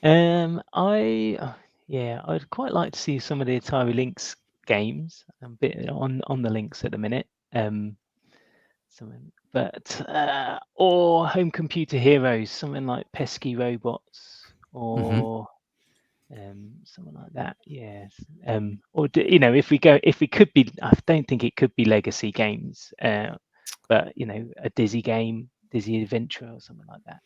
I'd quite like to see some of the Atari Lynx games. I'm a bit on the Lynx at the minute. Or Home Computer Heroes, something like Pesky Robots, or something like that. Yes. If we could be, I don't think it could be legacy games, but a Dizzy game, Dizzy Adventure, or something like that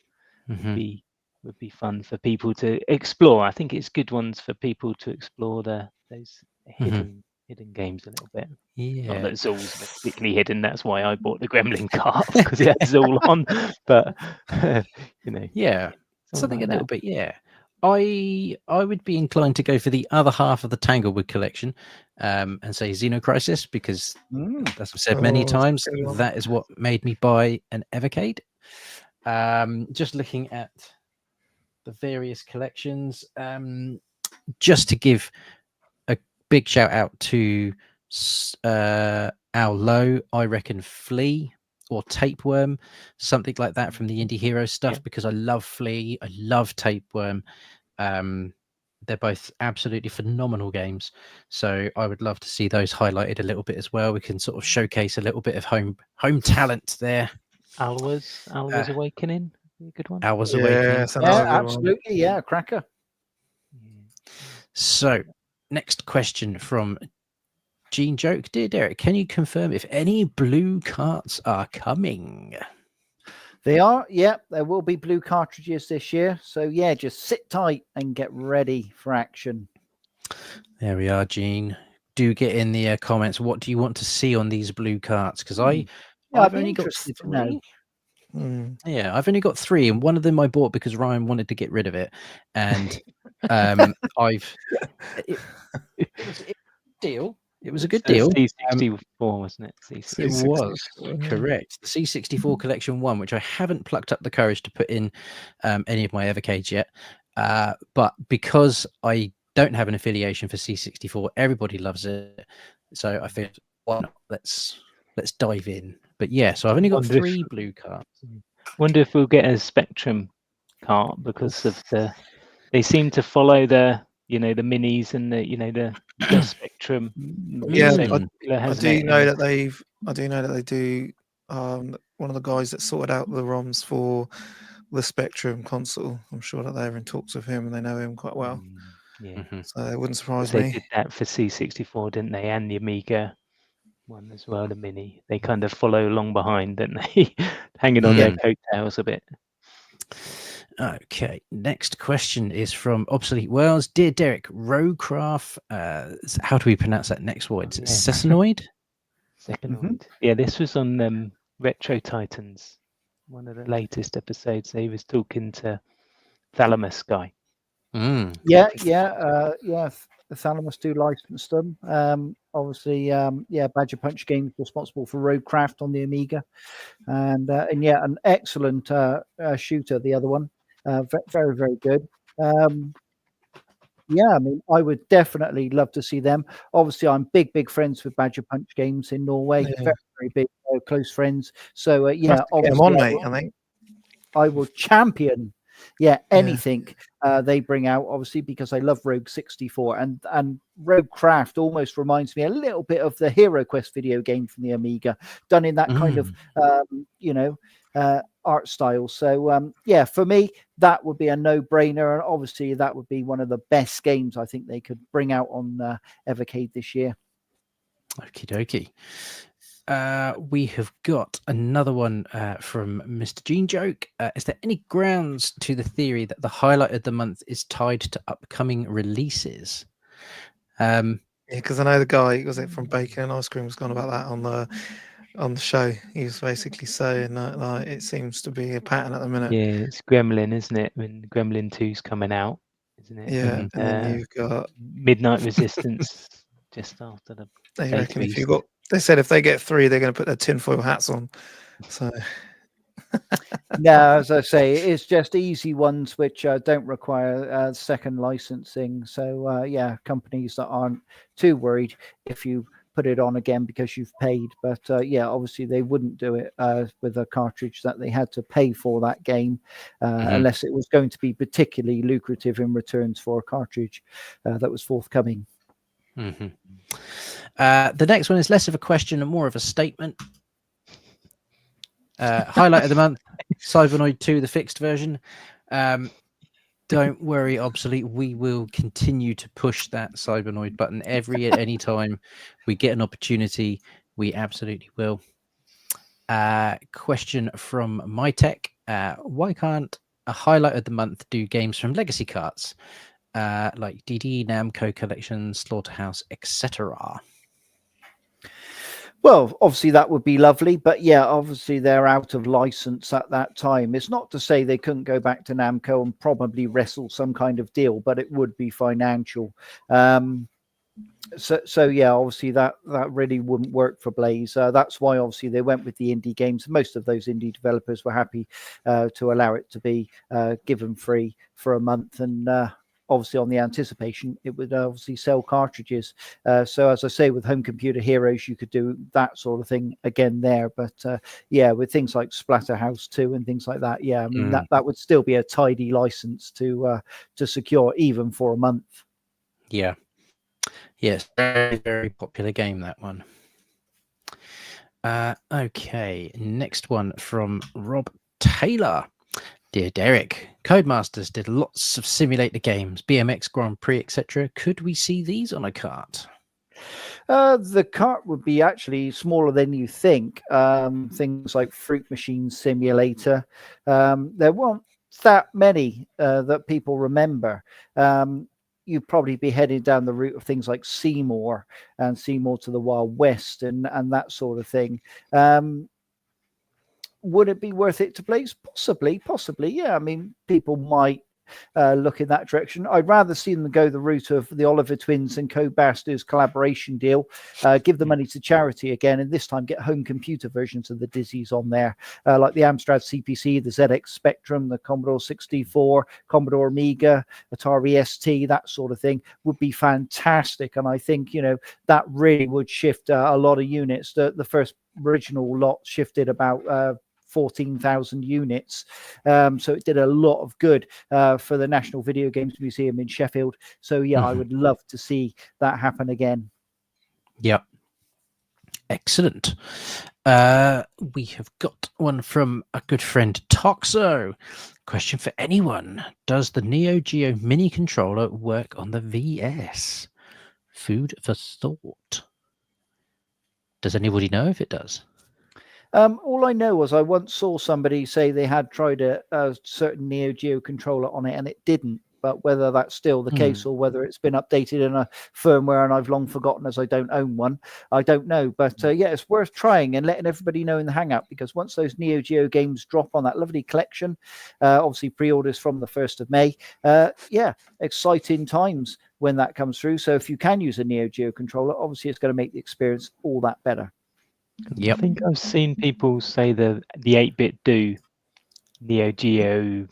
would be fun for people to explore. I think it's good ones for people to explore those hidden games a little bit. Yeah. Not that Zool's particularly hidden. That's why I bought the Gremlin cart, because it has Zool on. But yeah, something like a little bit. Yeah, I would be inclined to go for the other half of the Tanglewood collection, and say Xenocrisis, because as I've said many times, that is what made me buy an Evercade. Just looking at the various collections, just to give a big shout out to Al Low, I reckon Flea or Tapeworm, something like that from the Indie Hero stuff, because I love Flea, I love Tapeworm. They're both absolutely phenomenal games, so I would love to see those highlighted a little bit as well. We can sort of showcase a little bit of home talent there. Alwa's Awakening, a good one. Alwa's Awakening. Yeah, absolutely. Yeah, cracker. So, next question from Gene Joke. Dear Derek, can you confirm if any blue carts are coming? They are. Yeah, there will be blue cartridges this year. So, yeah, just sit tight and get ready for action. There we are, Gene. Do get in the comments. What do you want to see on these blue carts? Because I've only got 3. Yeah, I've only got 3, and one of them I bought because Ryan wanted to get rid of it, and it was a deal. It was a good deal. C64, wasn't it? C64. It was correct. The C64 Collection 1, which I haven't plucked up the courage to put in any of my Evercades yet, but because I don't have an affiliation for C64, everybody loves it, so I figured, why not? Let's dive in. But yeah, so I've only got 3 blue cards. Wonder if we'll get a Spectrum cart, because of they seem to follow the minis and the Spectrum. Yeah, I do know that they do. One of the guys that sorted out the ROMs for the Spectrum console, I'm sure that they're in talks with him and they know him quite well. Yeah. So it wouldn't surprise They me. did that for C64, didn't they? And the Amiga one as well, the Mini. They kind of follow along behind, don't they? Hanging on their coattails a bit. Okay, next question is from Obsolete Worlds. Dear Derek, Rowcraft, how do we pronounce that next word? Yeah. Sesanoid? Second. Yeah, this was on Retro Titans, one of the latest episodes. He was talking to Thalamus guy. Yeah. The Thalamus do license them. Obviously, Badger Punch Games responsible for Roadcraft on the Amiga, and an excellent shooter. The other one, very, very good. I mean, I would definitely love to see them. Obviously, I'm big friends with Badger Punch Games in Norway. Yeah. Very, very big, close friends. So Have to get 'em on, mate. I think. I will champion anything they bring out, obviously, because I love Rogue 64, and Rogue Craft almost reminds me a little bit of the Hero Quest video game from the Amiga, done in that kind of art style. So for me, that would be a no-brainer, and obviously that would be one of the best games I think they could bring out on Evercade this year. Okie dokie. We have got another one from Mr. Gene Joke. Is there any grounds to the theory that the highlight of the month is tied to upcoming releases? Because I know the guy, was it from Bacon and Ice Cream, was gone about that on the show. He was basically saying that like, it seems to be a pattern at the minute. Yeah, it's Gremlin, isn't it? When Gremlin 2's coming out, isn't it? Yeah, And then you've got Midnight Resistance just after the. They reckon if you got. They said if they get 3, they're going to put their tinfoil hats on. So. No, as I say, it's just easy ones which don't require second licensing. So companies that aren't too worried if you put it on again because you've paid. But obviously they wouldn't do it with a cartridge that they had to pay for that game unless it was going to be particularly lucrative in returns for a cartridge that was forthcoming. The next one is less of a question and more of a statement. Highlight of the month, Cybernoid 2, the fixed version. Don't worry, Obsolete. We will continue to push that Cybernoid button any time we get an opportunity. We absolutely will. Question from MyTech. Why can't a highlight of the month do games from Legacy Carts? Like DD, Namco Collection, Slaughterhouse, etc. Well, obviously that would be lovely, but obviously they're out of license at that time. It's not to say they couldn't go back to Namco and probably wrestle some kind of deal, but it would be financial. Obviously that really wouldn't work for Blaze. That's why obviously they went with the indie games. Most of those indie developers were happy to allow it to be given free for a month, and obviously on the anticipation it would obviously sell cartridges. So as I say, with Home Computer Heroes you could do that sort of thing again there, but with things like Splatterhouse 2 and things like that, I mean that would still be a tidy license to secure even for a month. Yes, very, very popular game, that one. Okay, next one from Rob Taylor. Dear Derek, Codemasters did lots of simulator games, BMX Grand Prix, etc. Could we see these on a cart? The cart would be actually smaller than you think. Things like Fruit Machine Simulator. There weren't that many that people remember. You'd probably be heading down the route of things like Seymour and Seymour to the Wild West and that sort of thing. Would it be worth it to Blaze? Possibly. Yeah. I mean, people might look in that direction. I'd rather see them go the route of the Oliver Twins and Codemasters collaboration deal, give the money to charity again, and this time get home computer versions of the Dizzies on there, like the Amstrad CPC, the ZX Spectrum, the Commodore 64, Commodore Amiga, Atari ST, that sort of thing would be fantastic. And I think, that really would shift a lot of units. The first original lot shifted about 14,000 units. So it did a lot of good for the National Video Games Museum in Sheffield. So I would love to see that happen again. Yep. Excellent. We have got one from a good friend, Toxo. Question for anyone. Does the Neo Geo mini controller work on the VS? Food for thought. Does anybody know if it does? All I know was I once saw somebody say they had tried a certain Neo Geo controller on it and it didn't. But whether that's still the case or whether it's been updated in a firmware and I've long forgotten as I don't own one, I don't know. But yeah, it's worth trying and letting everybody know in the Hangout, because once those Neo Geo games drop on that lovely collection, obviously pre-orders from the 1st of May, yeah, exciting times when that comes through. So if you can use a Neo Geo controller, obviously it's going to make the experience all that better. Yep. I think I've seen people say the 8-bit do Neo Geo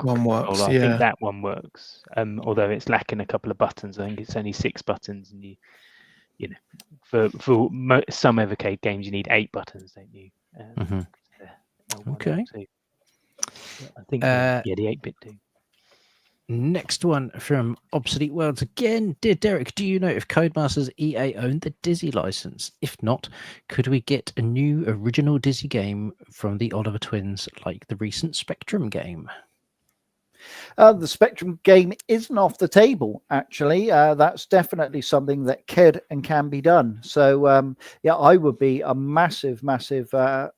One works, I yeah. think that one works. Although it's lacking a couple of buttons. I think it's only 6 buttons, and you know, for some Evercade games you need 8 buttons, don't you? Okay. I think the 8-bit do. Next one from Obsolete Worlds again. Dear Derek, do you know if Codemasters EA own the Dizzy license? If not, could we get a new original Dizzy game from the Oliver twins, like the recent Spectrum game? The Spectrum game isn't off the table, actually. That's definitely something that can be done. So, yeah, I would be a massive fan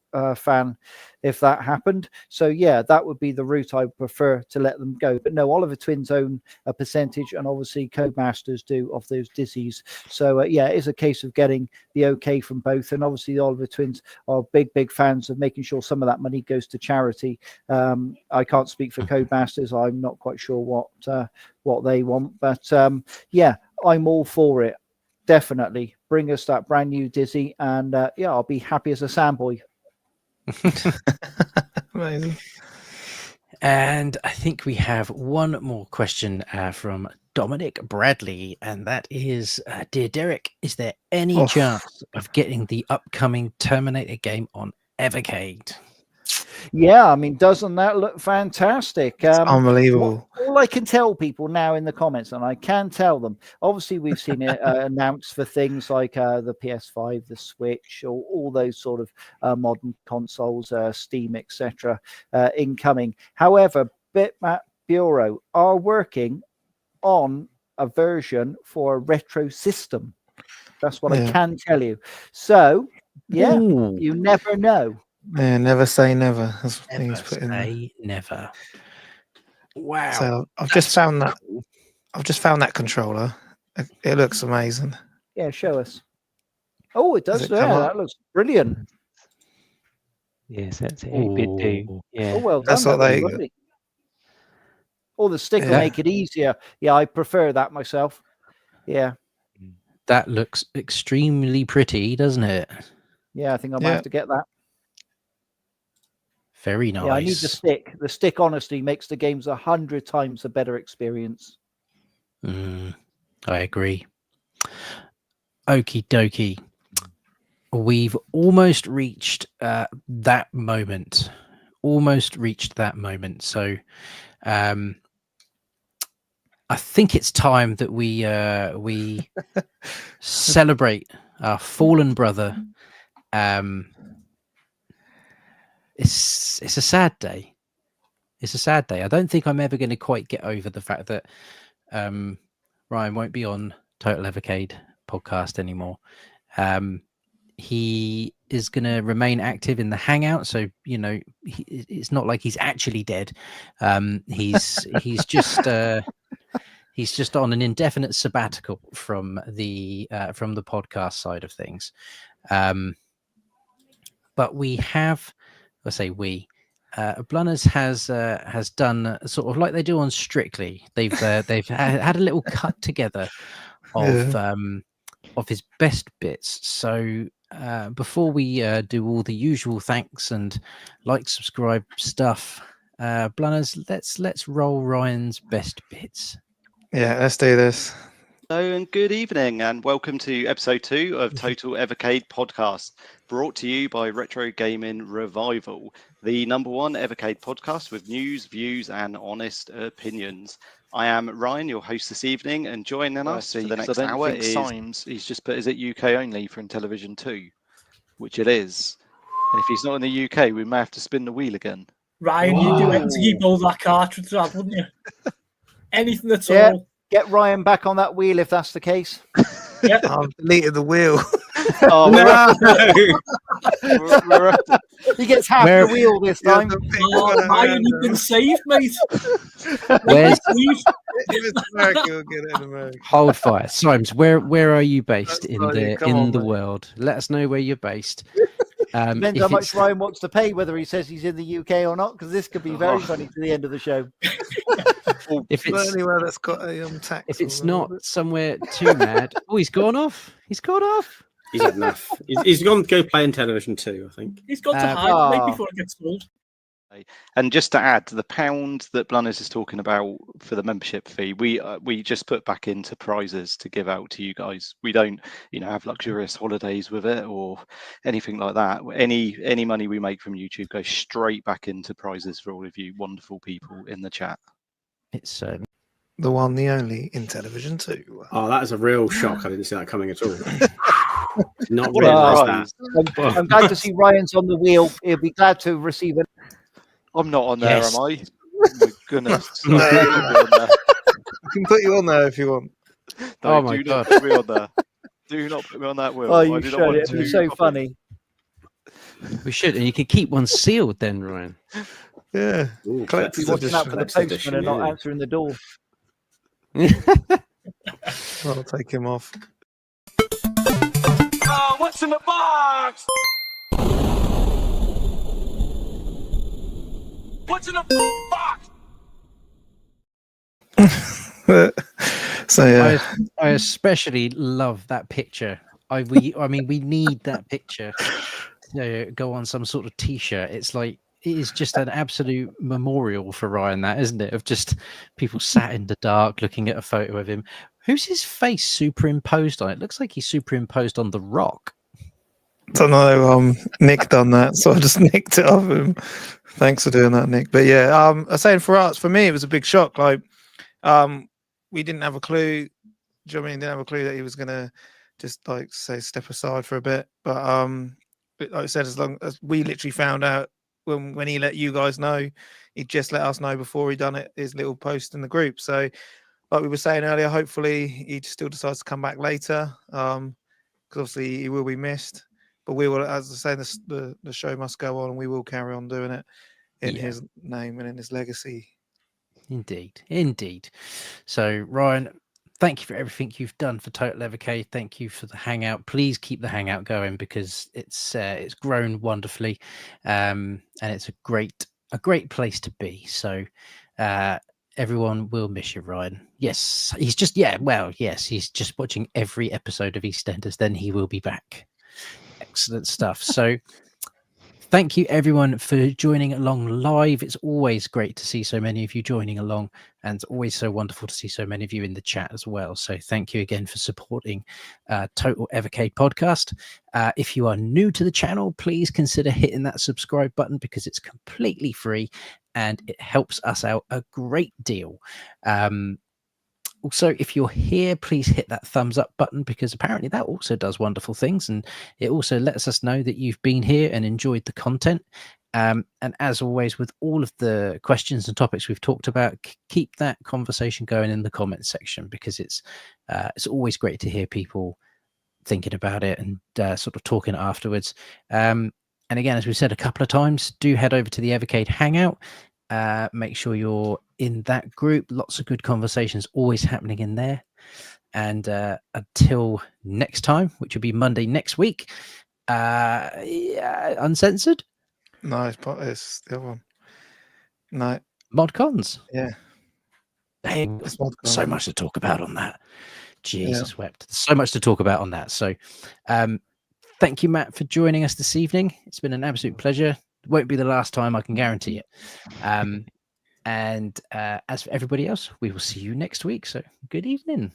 if that happened. So, yeah, that would be the route I would prefer to let them go. But no, Oliver Twins own a percentage, and obviously Codemasters do of those Dizzies. So, yeah, it is a case of getting the okay from both. And obviously, the Oliver Twins are big fans of making sure some of that money goes to charity. I can't speak for Codemasters. I'm not quite sure what they want. But, yeah, I'm all for it. Definitely. Bring us that brand new Dizzy. And, yeah, I'll be happy as a sandboy. Amazing. And I think we have one more question from Dominic Bradley, and that is, dear Derek, is there any chance of getting the upcoming Terminator game on Evercade? Yeah, I mean, doesn't that look fantastic? Unbelievable. All I can tell people now in the comments, and I can tell them, obviously we've seen it announced for things like the PS5, the Switch, or all those sort of modern consoles, Steam, etc., incoming. However, Bitmap Bureau are working on a version for a retro system. That's what I can tell you. So, yeah, you never know. Yeah, never say never. That's what Never he's put in there. say never. Wow. So I've just found that. I've just found that controller. It looks amazing. Yeah, show us. Oh, it does. Does it come Yeah, up? that looks brilliant. Yes, that's 8-bit do. Yeah. Oh, well done. That's what that was they- lovely. Oh, the stick will Yeah. make it easier. Yeah, I prefer that myself. Yeah. That looks extremely pretty, doesn't it? Yeah, I think I might have to get that. Very nice. Yeah, I need the stick. The stick, honestly, makes the games 100 times a better experience. I agree. Okie dokie. We've almost reached that moment. So I think it's time that we celebrate our fallen brother. It's a sad day. It's a sad day. I don't think I'm ever going to quite get over the fact that Ryan won't be on Total Evercade podcast anymore. He is going to remain active in the Hangout, so you know it's not like he's actually dead. He's just he's just on an indefinite sabbatical from the podcast side of things. But we have, I say we. Blunners has done sort of like they do on Strictly. They've had a little cut together of his best bits. So before we do all the usual thanks and like, subscribe stuff, Blunners, let's roll Ryan's best bits. Yeah, let's do this. Hello and good evening, and welcome to episode 2 of Total Evercade Podcast, brought to you by Retro Gaming Revival, the #1 Evercade podcast with news, views, and honest opinions. I am Ryan, your host this evening, and joining us for the next hour is Chimes. He's just put, is it UK only for Intellivision 2? Which it is. And if he's not in the UK, we may have to spin the wheel again. Ryan, you do anything to keep all that cartridge out, wouldn't you? Anything at Yeah. all. Get Ryan back on that wheel if that's the case. Yeah. I've deleted the wheel. Oh, He gets half the wheel this time. Oh, Ryan, you've been saved, mate. Where's If it's America, we'll get it in America. hold fire, Simes? Where are you based That's in funny. the Come on, the mate. world? Let us know where you're based. Depends If how much it's- Ryan wants to pay, whether he says he's in the UK or not, because this could be very funny to the end of the show. if it's Anywhere that's got a tax. if it's or not somewhere too mad. Oh, he's gone off. He's gone off. He's had enough. He's gone to go play in Television 2, I think. He's got to hide mate, oh. before it gets sold. And just to add, the £1 that Blunners is talking about for the membership fee, we just put back into prizes to give out to you guys. We don't, have luxurious holidays with it or anything like that. Any money we make from YouTube goes straight back into prizes for all of you wonderful people in the chat. It's the one, the only in Television 2. Oh, that is a real shock. I didn't see that coming at all. Not What a realised that. prize. I'm glad to see Ryan's on the wheel. He'll be glad to receive it. I'm not on there, Yes. am I? Oh my goodness. No. I can put you on there if you want. Oh my do God. not put me on there. Do not put me on that wheel. Oh, I you do not showed want it. It'd be to so copy. funny. we should, and you could keep one sealed then, Ryan. Yeah. Ooh, Collector's collector's Watching out for the collector's postman and not yeah. answering the door. I'll take him off. What's in the box? What's in the box? So yeah. I especially love that picture. I mean, we need that picture to go on some sort of T-shirt. It's like it is just an absolute memorial for Ryan, that isn't it? Of just people sat in the dark looking at a photo of him. Who's his face superimposed on? It looks like he's superimposed on The Rock. Don't know. Nick done that, so I just nicked it off him. Thanks for doing that, Nick. But yeah, I was saying for me, it was a big shock. Like, we didn't have a clue. Do you know what I mean? Didn't have a clue that he was gonna just step aside for a bit. But like I said, as long as we literally found out when he let you guys know, he just let us know before he done his little post in the group. So, like we were saying earlier, hopefully he still decides to come back later. Because obviously he will be missed. But we will, as I say, the show must go on, and we will carry on doing it in his name and in his legacy. Indeed. So, Ryan, thank you for everything you've done for Total Evercade. Thank you for the hangout. Please keep the hangout going because it's grown wonderfully, and it's a great place to be. So, everyone will miss you, Ryan. Yes, he's just he's just watching every episode of EastEnders. Then he will be back. Excellent stuff. So thank you everyone for joining along live. It's always great to see so many of you joining along, and it's always so wonderful to see so many of you in the chat as well. So thank you again for supporting Total Evercade Podcast. If you are new to the channel, please consider hitting that subscribe button because it's completely free and it helps us out a great deal. Also, if you're here, please hit that thumbs up button because apparently that also does wonderful things, and it also lets us know that you've been here and enjoyed the content. And as always, with all of the questions and topics we've talked about, keep that conversation going in the comments section because it's always great to hear people thinking about it and sort of talking afterwards. And again, as we've said a couple of times, do head over to the Evercade Hangout. Make sure you're in that group. Lots of good conversations always happening in there. And until next time, which will be Monday next week, uncensored. No, it's the other one. No, ModCons. Yeah. Dang, it's ModCon. so much to talk about on that. Jesus wept. So much to talk about on that. So thank you, Matt, for joining us this evening. It's been an absolute pleasure. It won't be the last time, I can guarantee it. And as for everybody else, we will see you next week. So good evening.